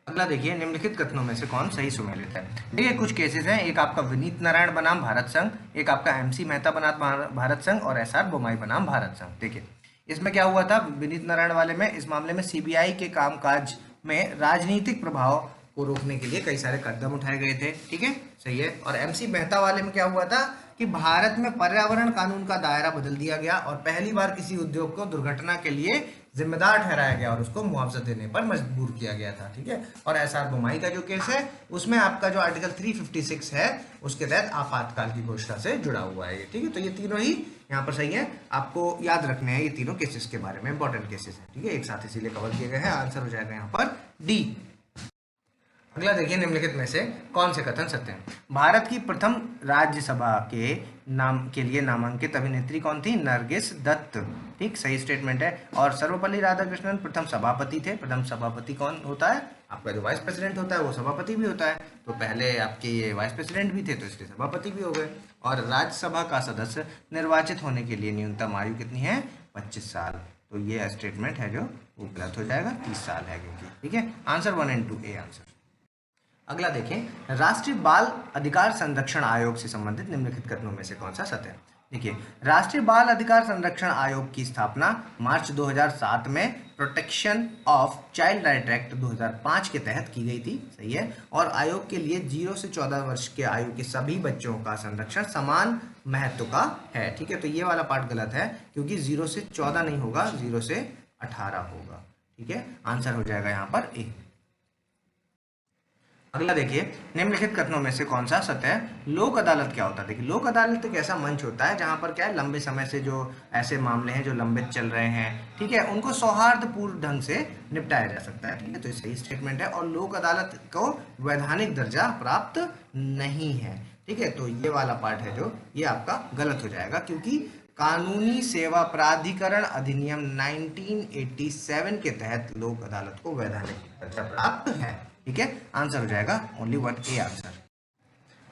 अगला देखिए, निम्नलिखित कथनों में से कौन सही सुमेलित है? देखिए कुछ केसेस हैं, एक आपका विनीत नारायण बनाम भारत संघ, एक आपका MC मेहता बनाम भारत संघ और SR बोमाई बनाम भारत संघ। देखिए इसमें क्या हुआ था, विनीत नारायण वाले में, इस मामले में CBI के कामकाज में राजनीतिक प्रभाव को रोकने के लिए कई सारे कदम उठाए गए थे, ठीक है, सही है। और MC मेहता वाले में क्या हुआ था कि भारत में पर्यावरण कानून का दायरा बदल दिया गया और पहली बार किसी उद्योग को दुर्घटना के लिए जिम्मेदार ठहराया गया और उसको मुआवजा देने पर मजबूर किया गया था, ठीक है। और एसआर बोमाई का जो केस है उसमें आपका जो आर्टिकल 356 है उसके तहत आपातकाल की घोषणा से जुड़ा हुआ है ये, ठीक है। तो ये तीनों ही यहाँ पर सही है, आपको याद रखने हैं ये तीनों केसेस के बारे में, इंपॉर्टेंट केसेस हैं, ठीक है, एक साथ इसीलिए कवर किए गए हैं। आंसर हो जाएगा यहाँ पर डी। अगला देखिए, निम्नलिखित में से कौन से कथन सत्य हैं। भारत की प्रथम राज्यसभा के नाम के लिए नामांकित अभिनेत्री कौन थी? नरगिस दत्त, ठीक, सही स्टेटमेंट है। और सर्वपल्ली राधाकृष्णन प्रथम सभापति थे। प्रथम सभापति कौन होता है? आपका जो वाइस प्रेसिडेंट होता है वो सभापति भी होता है, तो पहले आपके ये वाइस प्रेसिडेंट भी थे तो इसलिए सभापति भी हो गए। और राज्यसभा का सदस्य निर्वाचित होने के लिए न्यूनतम आयु कितनी है? 25 साल। तो ये स्टेटमेंट है जो वो गलत हो जाएगा, 30 साल है क्योंकि, ठीक है। आंसर 1 और 2 ए आंसर। अगला देखें, राष्ट्रीय बाल अधिकार संरक्षण आयोग से संबंधित निम्नलिखित कथनों में से कौन सा सत्य है? देखिए, राष्ट्रीय बाल अधिकार संरक्षण आयोग की स्थापना मार्च 2007 में protection of child right act 2005 के तहत की गई थी, सही है। और आयोग के लिए 0 से 14 वर्ष के आयु के सभी बच्चों का संरक्षण समान महत्व का है, ठीक है। तो ये वाला पार्ट गलत है क्योंकि 0 से 14 नहीं होगा, 0 से 18 होगा, ठीक है। आंसर हो जाएगा यहाँ पर ए। अगला देखिए, निम्नलिखित कथनों में से कौन सा सत्य है? लोक अदालत क्या होता है? देखिए, लोक अदालत एक ऐसा मंच होता है जहां पर क्या है, लंबे समय से जो ऐसे मामले हैं जो लंबित चल रहे हैं, ठीक है, उनको सौहार्दपूर्ण ढंग से निपटाया जा सकता है, ठीक है। तो ये सही स्टेटमेंट है। और लोक अदालत को वैधानिक दर्जा प्राप्त नहीं है, ठीक है। तो ये वाला पार्ट है जो ये आपका गलत हो जाएगा क्योंकि कानूनी सेवा प्राधिकरण अधिनियम 1987 के तहत लोक अदालत को वैधानिक दर्जा प्राप्त है, ठीक है। आंसर हो जाएगा ओनली 1 ए आंसर।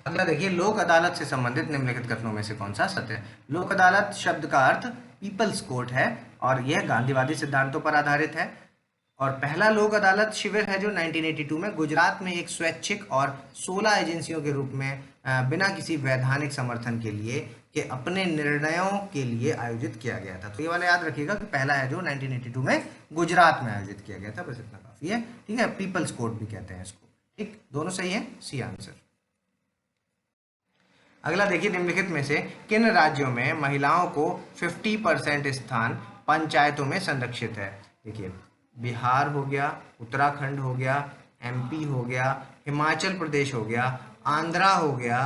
अगला देखिए, लोक अदालत से संबंधित निम्नलिखित कथनों में से कौन सा सत्य है? लोक अदालत शब्द का अर्थ पीपल्स कोर्ट है और यह गांधीवादी सिद्धांतों पर आधारित है। और पहला लोक अदालत शिविर है जो 1982 में गुजरात में एक स्वैच्छिक और 16 एजेंसियों के रूप में बिना किसी वैधानिक समर्थन के लिए के अपने निर्णयों के लिए आयोजित किया गया था। तो ये वाला याद रखिएगा कि पहला है जो 1982 में गुजरात में आयोजित किया गया था, बस इतना काफी है, ठीक है। पीपल्स कोर्ट भी कहते हैं इसको, ठीक, दोनों सही है, सी आंसर। अगला देखिए, निम्नलिखित में से किन राज्यों में महिलाओं को 50% स्थान पंचायतों में संरक्षित है? देखिए, बिहार हो गया, उत्तराखंड हो गया, एमपी हो गया, हिमाचल प्रदेश हो गया, आंध्रा हो गया,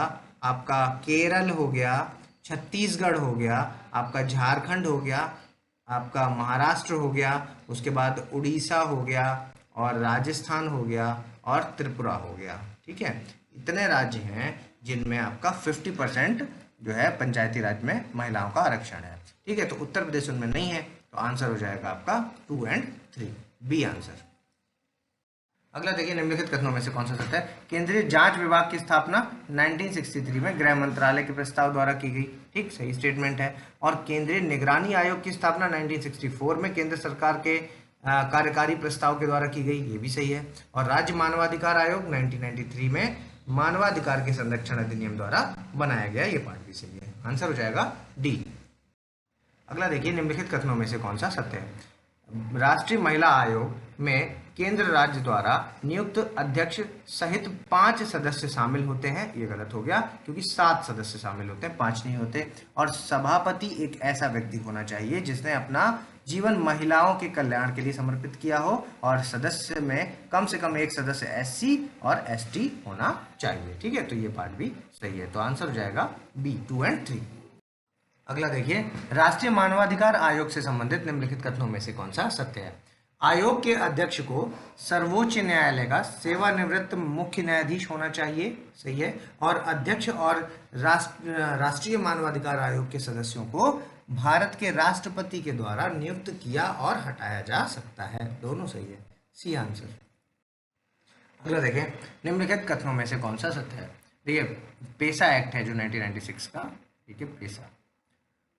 आपका केरल हो गया, छत्तीसगढ़ हो गया, आपका झारखंड हो गया, आपका महाराष्ट्र हो गया, उसके बाद उड़ीसा हो गया और राजस्थान हो गया और त्रिपुरा हो गया, ठीक है। इतने राज्य हैं जिनमें आपका 50% जो है पंचायती राज में महिलाओं का आरक्षण है, ठीक है। तो उत्तर प्रदेश उनमें नहीं है, तो आंसर हो जाएगा आपका 2 और 3 बी आंसर। अगला देखिए, निम्नलिखित कथनों में से कौन सा सत्य है? केंद्रीय जांच विभाग की स्थापना 1963 में गृह मंत्रालय के प्रस्ताव द्वारा की गई, ठीक, सही स्टेटमेंट है। और केंद्रीय निगरानी आयोग की स्थापना 1964 में केंद्र सरकार के कार्यकारी प्रस्ताव के द्वारा की गई, ये भी सही है। और राज्य मानवाधिकार आयोग 1993 में मानवाधिकार के संरक्षण अधिनियम द्वारा बनाया गया, ये पार्ट भी सही है। आंसर हो जाएगा डी। अगला देखिए, निम्नलिखित कथनों में से कौन सा सत्य है? राष्ट्रीय महिला आयोग में केंद्र राज्य द्वारा नियुक्त अध्यक्ष सहित 5 सदस्य शामिल होते हैं, ये गलत हो गया क्योंकि 7 सदस्य शामिल होते हैं, 5 नहीं होते। और सभापति एक ऐसा व्यक्ति होना चाहिए जिसने अपना जीवन महिलाओं के कल्याण के लिए समर्पित किया हो और सदस्य में कम से कम एक सदस्य एससी और एसटी होना चाहिए, ठीक है। तो ये पार्ट भी सही है, तो आंसर हो जाएगा बी 2 और 3। अगला देखिए, राष्ट्रीय मानवाधिकार आयोग से संबंधित निम्नलिखित कथनों में से कौन सा सत्य है? आयोग के अध्यक्ष को सर्वोच्च न्यायालय का सेवानिवृत्त मुख्य न्यायाधीश होना चाहिए, सही है। और अध्यक्ष और राष्ट्रीय मानवाधिकार आयोग के सदस्यों को भारत के राष्ट्रपति के द्वारा नियुक्त किया और हटाया जा सकता है, दोनों सही है, सी आंसर। अगला देखें, निम्नलिखित कथनों में से कौन सा सत्य है? देखिए, पेशा एक्ट है जो 1996 का, ठीक है, पेशा,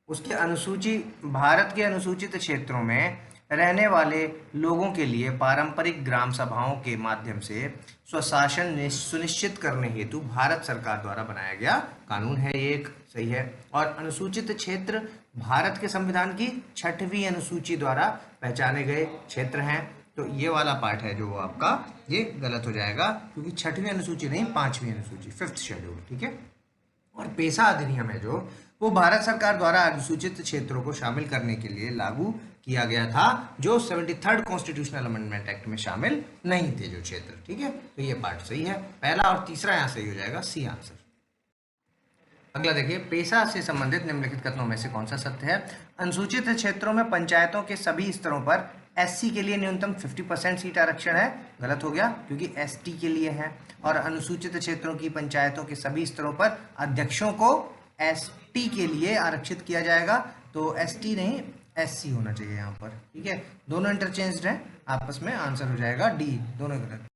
उसकी अनुसूची भारत के अनुसूचित क्षेत्रों में रहने वाले लोगों के लिए पारंपरिक ग्राम सभाओं के माध्यम से स्वशासन सुनिश्चित करने हेतु भारत सरकार द्वारा बनाया गया कानून है, ये एक सही है। और अनुसूचित क्षेत्र भारत के संविधान की 6वीं अनुसूची द्वारा पहचाने गए क्षेत्र हैं, तो ये वाला पार्ट है जो आपका ये गलत हो जाएगा क्योंकि 6वीं अनुसूची नहीं, 5वीं अनुसूची, 5th शेड्यूल, ठीक है। और पेशा अधिनियम है जो, वो भारत सरकार द्वारा अनुसूचित क्षेत्रों को शामिल करने के लिए लागू किया गया था, जो 73rd कॉन्स्टिट्यूशनल अमेंडमेंट एक्ट में शामिल नहीं थे जो क्षेत्र। ठीक है, तो ये पार्ट सही है, पहला और तीसरा यहाँ सही हो जाएगा, सी आंसर। अगला देखिए, पेशा से संबंधित निम्नलिखित कथनों में से कौन सा सत्य है? अनुसूचित क्षेत्रों में पंचायतों के सभी स्तरों पर एससी के लिए न्यूनतम 50% सीट आरक्षण है। गलत हो गया, क्योंकि एसटी के लिए है। और अनुसूचित क्षेत्रों की पंचायतों के सभी स्तरों पर अध्यक्षों को एसटी के लिए आरक्षित किया जाएगा, तो एसटी नहीं एससी होना चाहिए यहाँ पर। ठीक है, दोनों इंटरचेंज्ड हैं आपस में, आंसर हो जाएगा डी, दोनों गलत।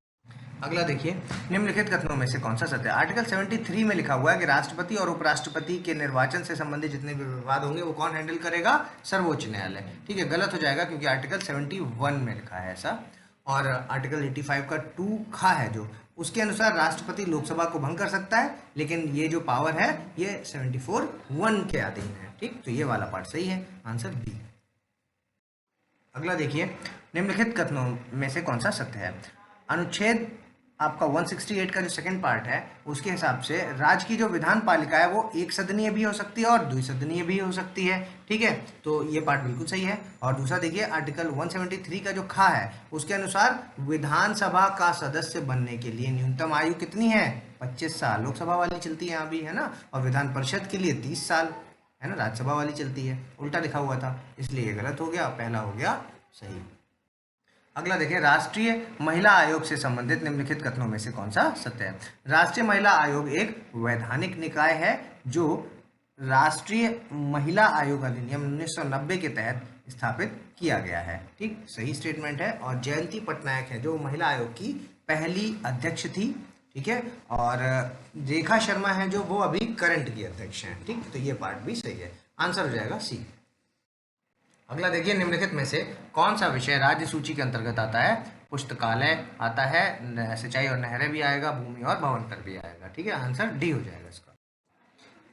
अगला देखिए, निम्नलिखित कथनों में से कौन सा सत्य है? आर्टिकल 73 में लिखा हुआ है कि राष्ट्रपति और उपराष्ट्रपति के निर्वाचन से संबंधित जितने भी विवाद होंगे वो कौन हैंडल करेगा? सर्वोच्च न्यायालय। ठीक है, गलत हो जाएगा, क्योंकि आर्टिकल 71 में लिखा है ऐसा। और आर्टिकल 85 का 2 खा है जो, उसके अनुसार राष्ट्रपति लोकसभा को भंग कर सकता है, लेकिन ये जो पावर है ये 74(1) के अधीन है। ठीक, तो ये वाला पार्ट सही है, आंसर बी। अगला देखिए, निम्नलिखित कथनों में से कौन सा सत्य है? अनुच्छेद आपका 168 का जो सेकंड पार्ट है उसके हिसाब से राज्य की जो विधान पालिका है वो एक सदनीय भी हो सकती है और द्विसदनीय भी हो सकती है। ठीक है, तो ये पार्ट बिल्कुल सही है। और दूसरा देखिए, आर्टिकल 173 का जो खा है उसके अनुसार विधानसभा का सदस्य बनने के लिए न्यूनतम आयु कितनी है? 25 साल। लोकसभा वाली चलती है यहाँ भी, है ना। और विधान परिषद के लिए 30 साल, है ना। राज्यसभा वाली चलती है, उल्टा लिखा हुआ था, इसलिए ये गलत हो गया, पहला हो गया सही। अगला देखिए, राष्ट्रीय महिला आयोग से संबंधित निम्नलिखित कथनों में से कौन सा सत्य है? राष्ट्रीय महिला आयोग एक वैधानिक निकाय है जो राष्ट्रीय महिला आयोग अधिनियम 1990 के तहत स्थापित किया गया है। ठीक, सही स्टेटमेंट है। और जयंती पटनायक है जो महिला आयोग की पहली अध्यक्ष थी। ठीक है, और रेखा शर्मा है जो वो अभी करंट की अध्यक्ष हैं। ठीक, तो ये पार्ट भी सही है, आंसर हो जाएगा सी। अगला देखिए, निम्नलिखित में से कौन सा विषय राज्य सूची के अंतर्गत आता है? पुस्तकालय आता है, सिंचाई और नहरें भी आएगा, भूमि और भवन कर भी आएगा। ठीक है, आंसर डी हो जाएगा इसका।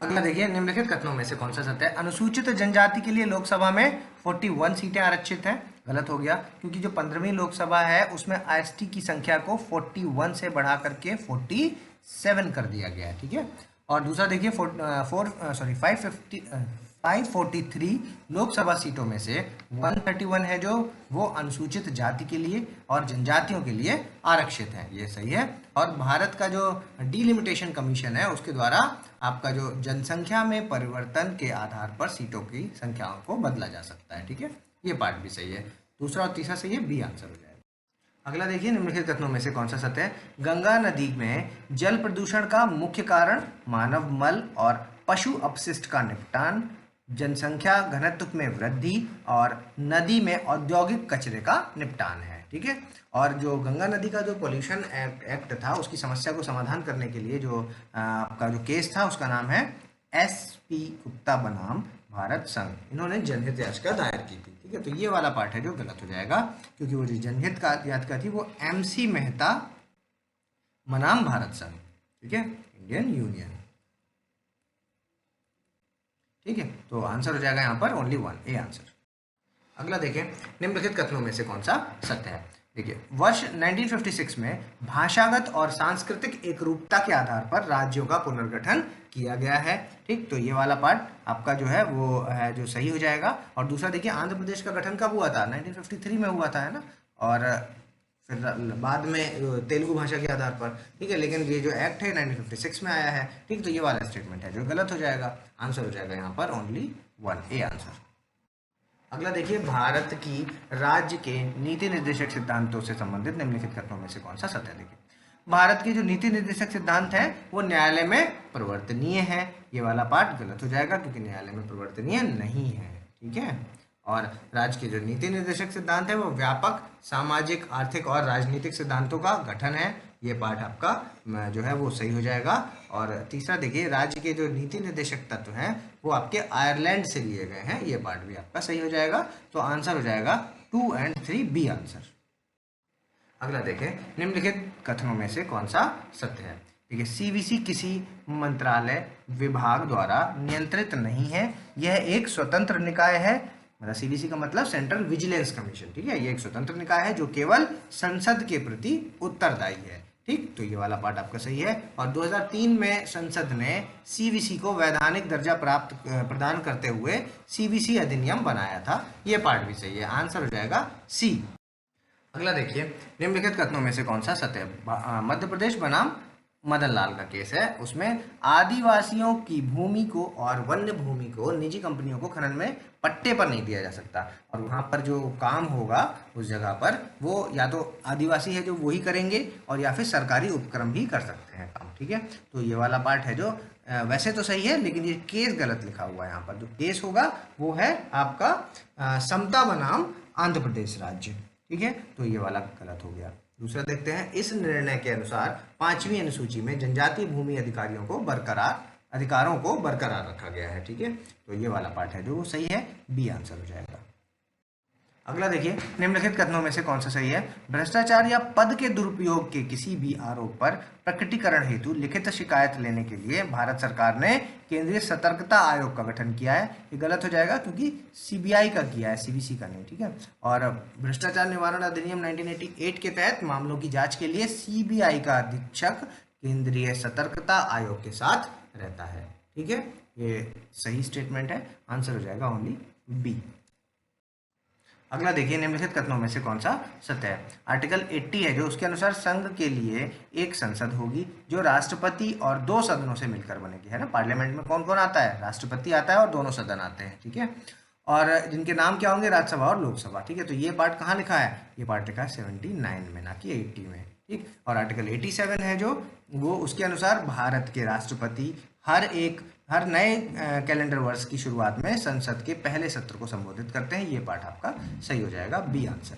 अगला देखिए, निम्नलिखित कथनों में से कौन सा सत्य है? अनुसूचित जनजाति के लिए लोकसभा में 41 सीटें आरक्षित हैं। गलत हो गया, क्योंकि जो 15वीं लोकसभा है उसमें एसटी की संख्या को 41 से बढ़ा करके 47 कर दिया गया है। ठीक है, और दूसरा देखिए, 543 लोकसभा सीटों में से 131 है जो वो अनुसूचित जाति के लिए और जनजातियों के लिए आरक्षित है। ये सही है। और भारत का जो डिलिमिटेशन कमीशन है उसके द्वारा आपका जो जनसंख्या में परिवर्तन के आधार पर सीटों की संख्याओं को बदला जा सकता है। ठीक है, ये पार्ट भी सही है, दूसरा और तीसरा सही है, बी आंसर हो जाएगा। अगला देखिए, निम्नलिखित कथनों में से कौन सा सत्य है? गंगा नदी में जल प्रदूषण का मुख्य कारण मानव मल और पशु अपशिष्ट का निपटान, जनसंख्या घनत्व में वृद्धि और नदी में औद्योगिक कचरे का निपटान है। ठीक है, और जो गंगा नदी का जो पॉल्यूशन एक्ट था उसकी समस्या को समाधान करने के लिए जो आपका जो केस था उसका नाम है SP गुप्ता बनाम भारत संघ। इन्होंने जनहित याचिका दायर की थी। ठीक है, तो ये वाला पार्ट है जो गलत हो जाएगा, क्योंकि वो जो जनहित का याचिका थी वो MC मेहता बनाम भारत संघ। ठीक है, इंडियन यूनियन। ठीक है, तो आंसर हो जाएगा यहाँ पर ओनली 1, ए आंसर। अगला देखें, निम्नलिखित कथनों में से कौन सा सत्य है? देखिए, वर्ष 1956 में भाषागत और सांस्कृतिक एकरूपता के आधार पर राज्यों का पुनर्गठन किया गया है। ठीक, तो ये वाला पार्ट आपका जो है वो है जो सही हो जाएगा। और दूसरा देखिए, आंध्र प्रदेश का गठन कब हुआ था? 1953 में हुआ था, है ना। और फिर बाद में तेलुगु भाषा के आधार पर। ठीक है, लेकिन ये जो एक्ट है 1956 में आया है। ठीक, तो ये वाला स्टेटमेंट है जो गलत हो जाएगा, आंसर हो जाएगा यहाँ पर ओनली 1, ए आंसर। अगला देखिए, भारत की राज्य के नीति निर्देशक सिद्धांतों से संबंधित निम्नलिखित कथनों में से कौन सा सत्य है? देखिए, भारत के जो नीति निर्देशक सिद्धांत है वो न्यायालय में परिवर्तनीय है। ये वाला पार्ट गलत हो जाएगा क्योंकि न्यायालय में परिवर्तनीय नहीं है। ठीक है, और राज्य के जो नीति निर्देशक सिद्धांत है वो व्यापक सामाजिक, आर्थिक और राजनीतिक सिद्धांतों का गठन है। ये पार्ट आपका जो है वो सही हो जाएगा। और तीसरा देखिए, राज्य के जो नीति निर्देशक तत्व हैं वो आपके आयरलैंड से लिए गए हैं। ये पार्ट भी आपका सही हो जाएगा, तो आंसर हो जाएगा 2 और 3, बी आंसर। अगला देखें, निम्नलिखित कथनों में से कौन सा सत्य है? देखिए, CVC किसी मंत्रालय विभाग द्वारा नियंत्रित नहीं है, यह एक स्वतंत्र निकाय है। मतलब CVC का मतलब सेंट्रल विजिलेंस कमीशन। ठीक है, ये एक स्वतंत्र निकाय है जो केवल संसद के प्रति उत्तरदायी है। ठीक, तो ये वाला पार्ट आपका सही है। और 2003 में संसद ने सीवीसी को वैधानिक दर्जा प्रदान करते हुए सीवीसी अधिनियम बनाया था, ये पार्ट भी सही है, आंसर हो जाएगा सी। अगला देखिए, निम्नलिखित कथनों में से कौन सा सत्य है? मध्य प्रदेश बनाम मदन लाल का केस है, उसमें आदिवासियों की भूमि को और वन्य भूमि को निजी कंपनियों को खनन में पट्टे पर नहीं दिया जा सकता, और वहाँ पर जो काम होगा उस जगह पर वो या तो आदिवासी है जो वही करेंगे, और या फिर सरकारी उपक्रम भी कर सकते हैं काम। ठीक है, तो ये वाला पार्ट है जो वैसे तो सही है, लेकिन ये केस गलत लिखा हुआ है यहाँ पर। जो केस होगा वो है आपका समता बनाम आंध्र प्रदेश राज्य। ठीक है, तो ये वाला गलत हो गया। दूसरा देखते हैं, इस निर्णय के अनुसार 5वीं अनुसूची में जनजातीय भूमि अधिकारों को बरकरार रखा गया है। ठीक है, तो ये वाला पार्ट है जो सही है, बी आंसर हो जाएगा। अगला देखिए, निम्नलिखित कथनों में से कौन सा सही है? भ्रष्टाचार या पद के दुरुपयोग के किसी भी आरोप पर प्रकटीकरण हेतु लिखित शिकायत लेने के लिए भारत सरकार ने केंद्रीय सतर्कता आयोग का गठन किया है। ये गलत हो जाएगा क्योंकि सीबीआई का किया है, सीबीसी का नहीं। ठीक है, और भ्रष्टाचार निवारण अधिनियम 1988 के तहत मामलों की जांच के लिए सीबीआई का अधीक्षक केंद्रीय सतर्कता आयोग के साथ रहता है। ठीक है, ये सही स्टेटमेंट है, आंसर हो जाएगा ओनली बी। अगला देखिए, निम्नलिखित कथनों में से कौन सा सत्य है? आर्टिकल 80 है जो, उसके अनुसार संघ के लिए एक संसद होगी जो राष्ट्रपति और 2 सदनों से मिलकर बनेगी, है ना। पार्लियामेंट में कौन कौन आता है? राष्ट्रपति आता है और दोनों सदन आते हैं। ठीक है, और जिनके नाम क्या होंगे? राज्यसभा और लोकसभा। ठीक है, तो ये पार्ट कहाँ लिखा है? ये पार्ट लिखा है 79 में, ना कि 80 में। ठीक, और आर्टिकल 87 है जो, वो उसके अनुसार भारत के राष्ट्रपति हर नए कैलेंडर वर्ष की शुरुआत में संसद के पहले सत्र को संबोधित करते हैं। ये पार्ट आपका सही हो जाएगा, बी आंसर।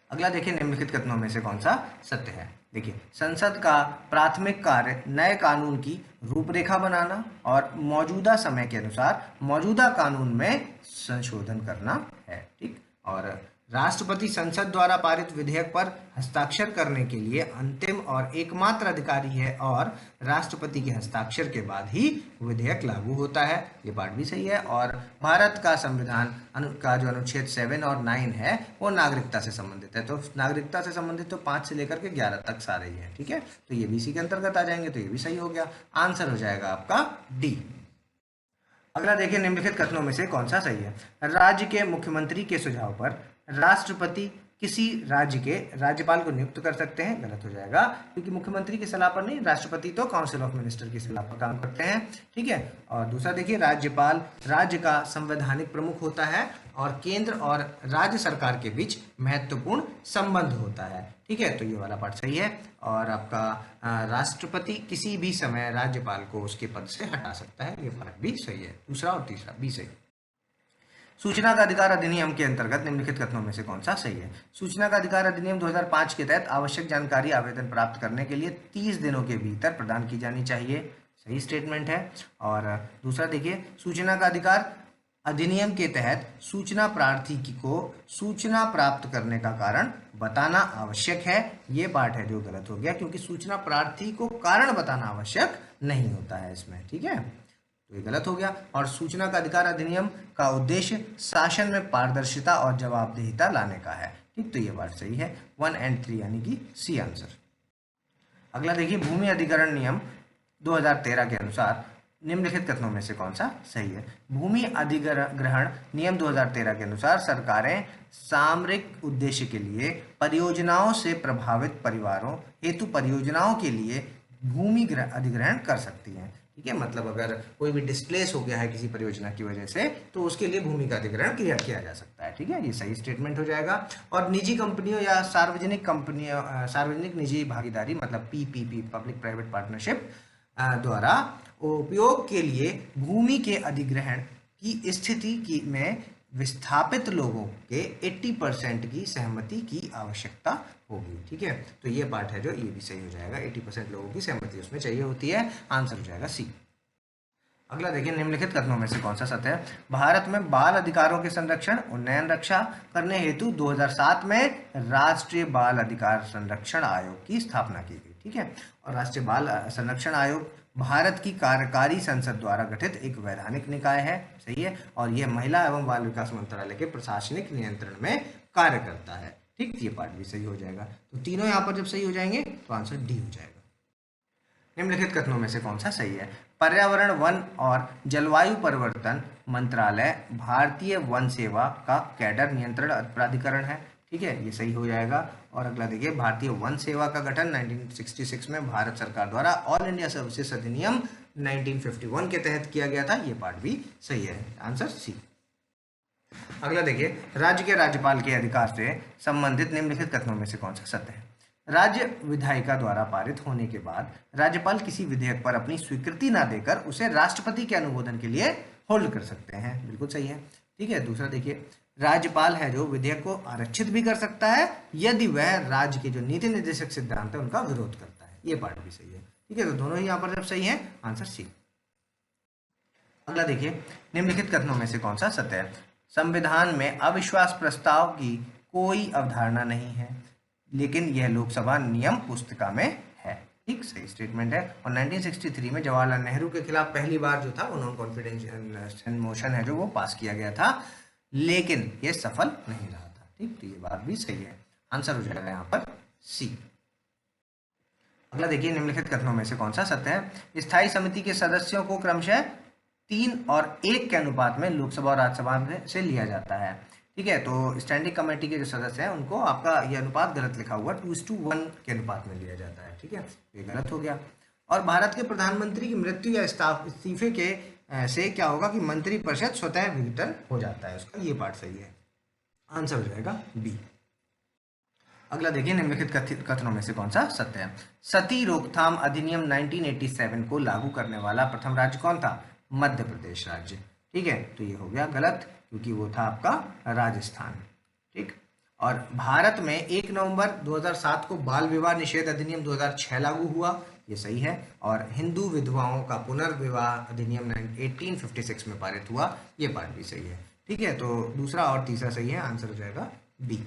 अगला देखिए, निम्नलिखित कथनों में से कौन सा सत्य है? देखिए, संसद का प्राथमिक कार्य नए कानून की रूपरेखा बनाना और मौजूदा समय के अनुसार मौजूदा कानून में संशोधन करना है। ठीक, और राष्ट्रपति संसद द्वारा पारित विधेयक पर हस्ताक्षर करने के लिए अंतिम और एकमात्र अधिकारी है, और राष्ट्रपति के हस्ताक्षर के बाद ही विधेयक लागू होता है। ये पार्ट भी सही है। और भारत का संविधान का जो अनुच्छेद 7 और 9 है वो नागरिकता से संबंधित है, तो नागरिकता से संबंधित तो 5 से लेकर के 11 तक सारे ही हैं। ठीक है, तो ये भी इसी के अंतर्गत आ जाएंगे, तो ये भी सही हो गया, आंसर हो जाएगा आपका डी। अगला देखिए, निम्नलिखित कथनों में से कौन सा सही है? राज्य के मुख्यमंत्री के सुझाव पर राष्ट्रपति किसी राज्य के राज्यपाल को नियुक्त कर सकते हैं। गलत हो जाएगा क्योंकि मुख्यमंत्री की सलाह पर नहीं, राष्ट्रपति तो काउंसिल ऑफ मिनिस्टर की सलाह पर काम करते हैं। ठीक है, और दूसरा देखिए, राज्यपाल राज्य का संवैधानिक प्रमुख होता है और केंद्र और राज्य सरकार के बीच महत्वपूर्ण संबंध होता है। ठीक है, तो ये वाला पार्ट सही है। और आपका राष्ट्रपति किसी भी समय राज्यपाल को उसके पद से हटा सकता है, ये पार्ट भी सही है। दूसरा और तीसरा भी सही। सूचना का अधिकार अधिनियम के अंतर्गत निम्नलिखित कथनों में से कौन सा सही है? सूचना का अधिकार अधिनियम 2005 के तहत आवश्यक जानकारी आवेदन प्राप्त करने के लिए 30 दिनों के भीतर प्रदान की जानी चाहिए, सही स्टेटमेंट है। और दूसरा देखिए, सूचना का अधिकार अधिनियम के तहत सूचना प्रार्थी को सूचना प्राप्त करने का कारण बताना आवश्यक है, ये पार्ट है जो गलत हो गया क्योंकि सूचना प्रार्थी को कारण बताना आवश्यक नहीं होता है इसमें। ठीक है, तो ये गलत हो गया। और सूचना का अधिकार अधिनियम का उद्देश्य शासन में पारदर्शिता और जवाबदेहिता लाने का है। ठीक, तो ये बात सही है, 1 और 3 यानी कि सी आंसर। अगला देखिए, भूमि अधिग्रहण नियम 2013 के अनुसार निम्नलिखित कथनों में से कौन सा सही है? भूमि अधिग्रहण नियम 2013 के अनुसार सरकारें सामरिक उद्देश्य के लिए परियोजनाओं से प्रभावित परिवारों हेतु परियोजनाओं के लिए भूमि अधिग्रहण कर सकती हैं। ठीक है, मतलब अगर कोई भी डिस्प्लेस हो गया है किसी परियोजना की वजह से तो उसके लिए भूमि का अधिग्रहण किया जा सकता है। ठीक है, ये सही स्टेटमेंट हो जाएगा। और निजी कंपनियों या सार्वजनिक निजी भागीदारी मतलब पीपीपी, पब्लिक प्राइवेट पार्टनरशिप द्वारा उपयोग के लिए भूमि के अधिग्रहण की स्थिति में विस्थापित लोगों के 80% की सहमति की आवश्यकता होगी। ठीक है, तो ये पार्ट है जो ये भी सही हो जाएगा, 80% लोगों की सहमति उसमें चाहिए होती है, आंसर हो जाएगा सी। अगला देखिए, निम्नलिखित कथनों में से कौन सा सत्य है? भारत में बाल अधिकारों के संरक्षण उन्नयन रक्षा करने हेतु 2007 में राष्ट्रीय बाल अधिकार संरक्षण आयोग की स्थापना की गई। ठीक है, और राष्ट्रीय बाल संरक्षण आयोग भारत की कार्यकारी संसद द्वारा गठित एक वैधानिक निकाय है, सही है, और यह महिला एवं बाल विकास मंत्रालय के प्रशासनिक नियंत्रण में कार्य करता है। ठीक, ये पार्ट भी सही हो जाएगा। तो तीनों यहाँ पर जब सही हो जाएंगे तो आंसर डी हो जाएगा। निम्नलिखित कथनों में से कौन सा सही है? पर्यावरण, वन और जलवायु परिवर्तन मंत्रालय भारतीय वन सेवा का कैडर नियंत्रण प्राधिकरण है। ठीक है, ये सही हो जाएगा। और अगला देखिए, भारतीय वन सेवा का गठन 1966 में भारत सरकार द्वारा ऑल इंडिया सर्विसेज अधिनियम 1951 के तहत किया गया था। ये पार्ट भी सही है, आंसर सी। अगला देखिए, राज्य के राज्यपाल के अधिकार से संबंधित निम्नलिखित कथनों में से कौन सा सत्य है? राज्य विधायिका द्वारा पारित होने के बाद राज्यपाल किसी विधेयक पर अपनी स्वीकृति ना देकर उसे राष्ट्रपति के अनुमोदन के लिए होल्ड कर सकते हैं। बिल्कुल सही है। ठीक है, दूसरा देखिए, राज्यपाल है जो विधेयक को आरक्षित भी कर सकता है यदि वह राज्य के जो नीति निर्देशक सिद्धांत है उनका विरोध करता है। ये पार्ट भी सही है। ठीक है, तो दोनों ही यहाँ पर जब सही है, आंसर सी। अगला देखिए, निम्नलिखित कथनों में से कौन सा सत्य है? संविधान में अविश्वास प्रस्ताव की कोई अवधारणा नहीं है, लेकिन यह लोकसभा नियम पुस्तिका में है। ठीक, सही स्टेटमेंट है। और 1963 में जवाहरलाल नेहरू के खिलाफ पहली बार जो था वो नॉन कॉन्फिडेंस मोशन है जो वो पास किया गया था, लेकिन ये सफल नहीं रहा था। ठीक, तो ये बात भी सही है, आंसर हो जाएगा यहाँ पर सी। अगला देखिए, निम्नलिखित कथनों में से कौन सा सत्य है? स्थायी समिति के सदस्यों को क्रमशः 3 और 1 के अनुपात में लोकसभा और राज्यसभा से लिया जाता है। ठीक है, तो स्टैंडिंग कमेटी के जो सदस्य हैं उनको आपका ये अनुपात गलत लिखा हुआ 2:1 के अनुपात में लिया जाता है। ठीक है, ये गलत हो गया। और भारत के प्रधानमंत्री की मृत्यु या इस्तीफे के से क्या होगा कि मंत्रिपरिषद स्वतः विघटन हो जाता है उसका। ये पार्ट सही है, आंसर हो जाएगा बी। अगला देखिए, निम्नलिखित कथनों में से कौन सा सत्य है? सती रोकथाम अधिनियम 1987 को लागू करने वाला प्रथम राज्य कौन था? मध्य प्रदेश राज्य। ठीक है, तो ये हो गया गलत क्योंकि वो था आपका राजस्थान। ठीक, और भारत में 1 नवंबर 2007 को बाल विवाह निषेध अधिनियम 2006 लागू हुआ। ये सही है। और हिंदू विधवाओं का पुनर्विवाह अधिनियम 1856 में पारित हुआ। ये पार्ट भी सही है। ठीक है, तो दूसरा और तीसरा सही है, आंसर हो जाएगा बी।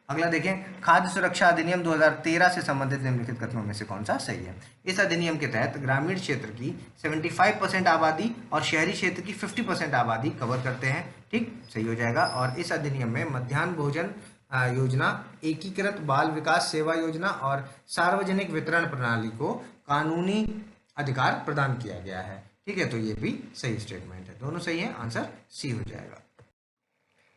अगला देखें, खाद्य सुरक्षा अधिनियम 2013 से संबंधित निम्नलिखित कथनों में से कौन सा सही है? इस अधिनियम के तहत ग्रामीण क्षेत्र की 75% आबादी और शहरी क्षेत्र की 50% आबादी कवर करते हैं। ठीक, सही हो जाएगा। और इस अधिनियम में मध्याह्न भोजन योजना, एकीकृत बाल विकास सेवा योजना और सार्वजनिक वितरण प्रणाली को कानूनी अधिकार प्रदान किया गया है। ठीक है, तो ये भी सही स्टेटमेंट है, दोनों सही है, आंसर सी हो जाएगा।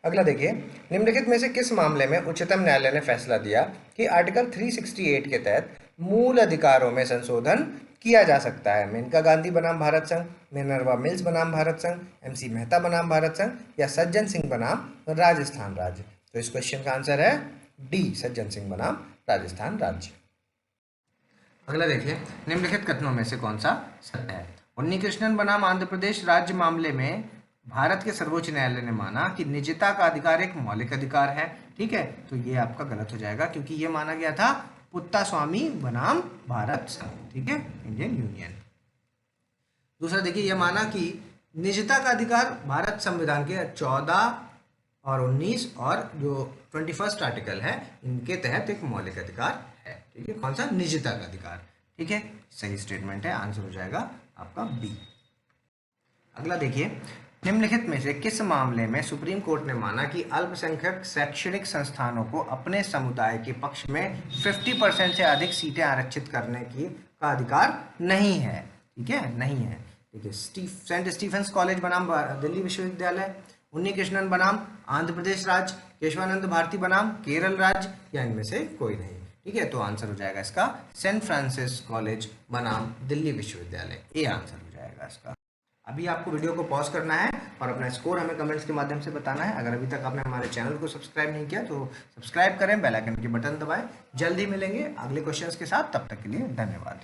अगला देखिए, निम्नलिखित में से किस मामले में उच्चतम न्यायालय ने फैसला दिया कि आर्टिकल 368 के तहत मूल अधिकारों में संशोधन किया जा सकता है? मेनका गांधी बनाम भारत संघ, मिनर्वा मिल्स बनाम भारत संघ, MC मेहता बनाम भारत संघ या सज्जन सिंह बनाम राजस्थान राज्य? तो इस क्वेश्चन का आंसर है डी, सज्जन सिंह बनाम राजस्थान राज्य। अगला देखिए, निम्नलिखित कथनों में से कौन सा सत्य है? उन्नीकृष्णन बनाम आंध्र प्रदेश राज्य मामले में भारत के सर्वोच्च न्यायालय ने माना कि निजता का अधिकार एक मौलिक अधिकार है। ठीक है, तो ये आपका गलत हो जाएगा क्योंकि ये माना गया था पुत्तास्वामी बनाम भारत संघ। ठीक है, इंडियन यूनियन। दूसरा देखिए, यह माना कि निजता का अधिकार भारत संविधान के 14 और 19 और जो 21 आर्टिकल है इनके तहत एक मौलिक अधिकार है। ठीक है, कौन सा? निजता का अधिकार। ठीक है, सही स्टेटमेंट है, आंसर हो जाएगा आपका बी। अगला देखिए, निम्नलिखित में से किस मामले में सुप्रीम कोर्ट ने माना कि अल्पसंख्यक शैक्षणिक संस्थानों को अपने समुदाय के पक्ष में 50% से अधिक सीटें आरक्षित करने का अधिकार नहीं है? ठीक है, नहीं है। ठीक है, सेंट स्टीफेंस कॉलेज बनाम दिल्ली विश्वविद्यालय, उन्नीकृष्णन बनाम आंध्र प्रदेश राज्य, केशवानंद भारती बनाम केरल राज्य या इनमें से कोई नहीं। ठीक है, तो आंसर हो जाएगा इसका सेंट फ्रांसिस कॉलेज बनाम दिल्ली विश्वविद्यालय। ये आंसर हो जाएगा इसका। अभी आपको वीडियो को पॉज करना है और अपना स्कोर हमें कमेंट्स के माध्यम से बताना है। अगर अभी तक आपने हमारे चैनल को सब्सक्राइब नहीं किया तो सब्सक्राइब करें, बेल आइकन के बटन दबाएं। जल्दी मिलेंगे अगले क्वेश्चंस के साथ, तब तक के लिए धन्यवाद।